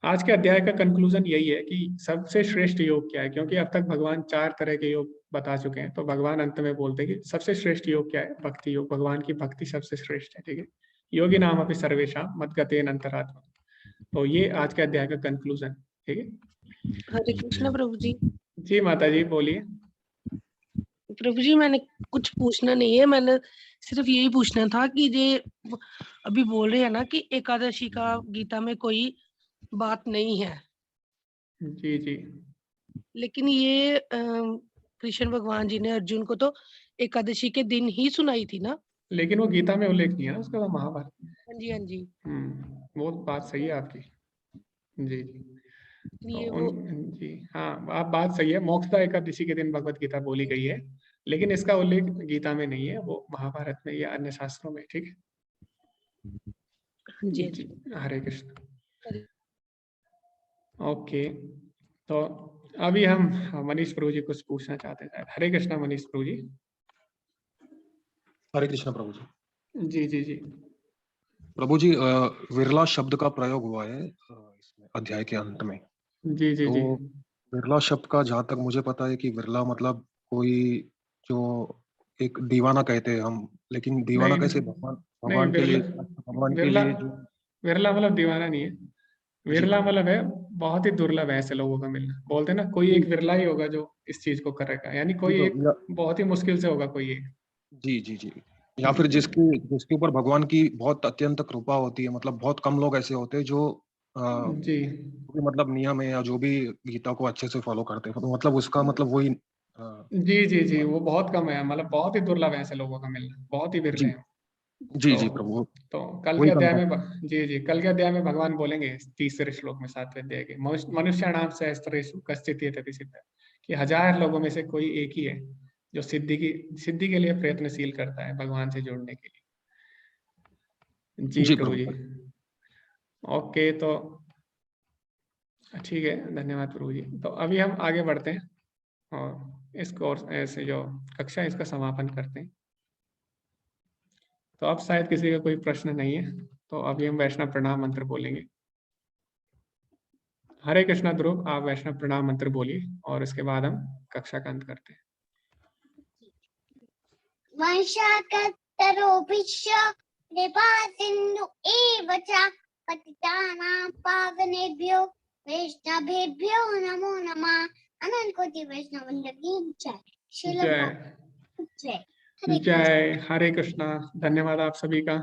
आज के अध्याय का कंक्लूजन यही है कि सबसे श्रेष्ठ योग क्या है, क्योंकि अब तक भगवान 4 तरह के योग बता चुके हैं, तो भगवान अंत में बोलते हैं कि सबसे श्रेष्ठ योग क्या है, भक्ति योग, भगवान की भक्ति सबसे श्रेष्ठ है, ठीक है। योगी नाम अपि सर्वेषां मद्गतेन अंतरात्मा। तो ये आज के अध्याय का कंक्लूजन, ठीक है। हरे कृष्ण प्रभु जी। जी माता जी बोलिए। प्रभु जी मैंने कुछ पूछना नहीं है, मैंने सिर्फ यही पूछना था कि ये अभी बोल रहे हैं ना कि एकादशी का गीता में कोई बात नहीं है, जी जी, लेकिन ये कृष्ण भगवान जी ने अर्जुन को तो एकादशी के दिन ही सुनाई थी ना। लेकिन वो गीता में उल्लेख नहीं है ना उसका, तो महाभारत में। हाँ जी हाँ जी। वो बात सही है आपकी। जी जी, ये तो वो जी हाँ, आप बात सही है, मोक्षदा एकादशी के दिन भगवत गीता बोली गई है, लेकिन इसका उल्लेख गीता में नहीं है, वो महाभारत में या अन्य शास्त्रों में, ठीक है। हाँ जी हाँ जी। हरे कृष्ण। ओके, तो अभी हम मनीष प्रभु जी कुछ पूछना चाहते हैं। हरे कृष्णा मनीष प्रभु जी। हरे कृष्णा प्रभु जी। जी जी जी प्रभु जी, विरला शब्द का प्रयोग हुआ है इसमें अध्याय के अंत में। जी जी तो जी विरला शब्द का जहाँ तक मुझे पता है कि विरला मतलब कोई जो एक दीवाना कहते हैं हम, लेकिन दीवाना नहीं कैसे नहीं, भगवान के लिए, भगवान के विरला लिए जो विरला मतलब दीवाना नहीं है। विरला मतलब है बहुत ही दुर्लभ है ऐसे लोगों का मिलना। बोलते हैं ना, कोई एक विरला ही होगा जो इस चीज को करेगा, यानी कोई एक बहुत ही मुश्किल से होगा कोई एक। जी जी जी, या फिर जिसके ऊपर भगवान की बहुत अत्यंत कृपा होती है, मतलब बहुत कम लोग ऐसे होते हैं जो जी मतलब नियम है या जो भी गीता को अच्छे से फॉलो करते हैं, तो मतलब उसका मतलब वही जी जी जी, वो बहुत कम है, मतलब बहुत ही दुर्लभ है ऐसे लोगों का मिलना, बहुत ही विरले जी हैं। जी तो जी प्रभु, तो कल के वही अध्याय कंसेप्ट। में जी जी, कल के अध्याय में भगवान बोलेंगे 30वें श्लोक में 7वें अध्याय के, मनुष्याणाम सहस्रेषु कश्चित् यतति सिद्धः, कि 1000 लोगों में से कोई एक ही है जो सिद्धि के लिए प्रयत्नशील करता है भगवान से जुड़ने के लिए। जी जी प्रभु प्रभु। जी। ओके, तो ठीक है, धन्यवाद प्रभु जी। तो अभी हम आगे बढ़ते हैं और इस कोर्स ऐसे जो कक्षा है इसका समापन करते हैं। तो अब शायद किसी का कोई प्रश्न नहीं है, तो अभी हम वैष्णव प्रणाम मंत्र बोलेंगे। हरे कृष्णा ध्रुव, आप वैष्णव प्रणाम मंत्र बोलिए और इसके बाद हम कक्षा का अंत करते हैं। कृपासिन्धु एव च पतितानां पावनेभ्यो वैष्णवेभ्यो नमो नमः। अनंत कोटि वैष्णव वृंद की जय। श्रील जय जय। जय हरे कृष्णा। धन्यवाद आप सभी का।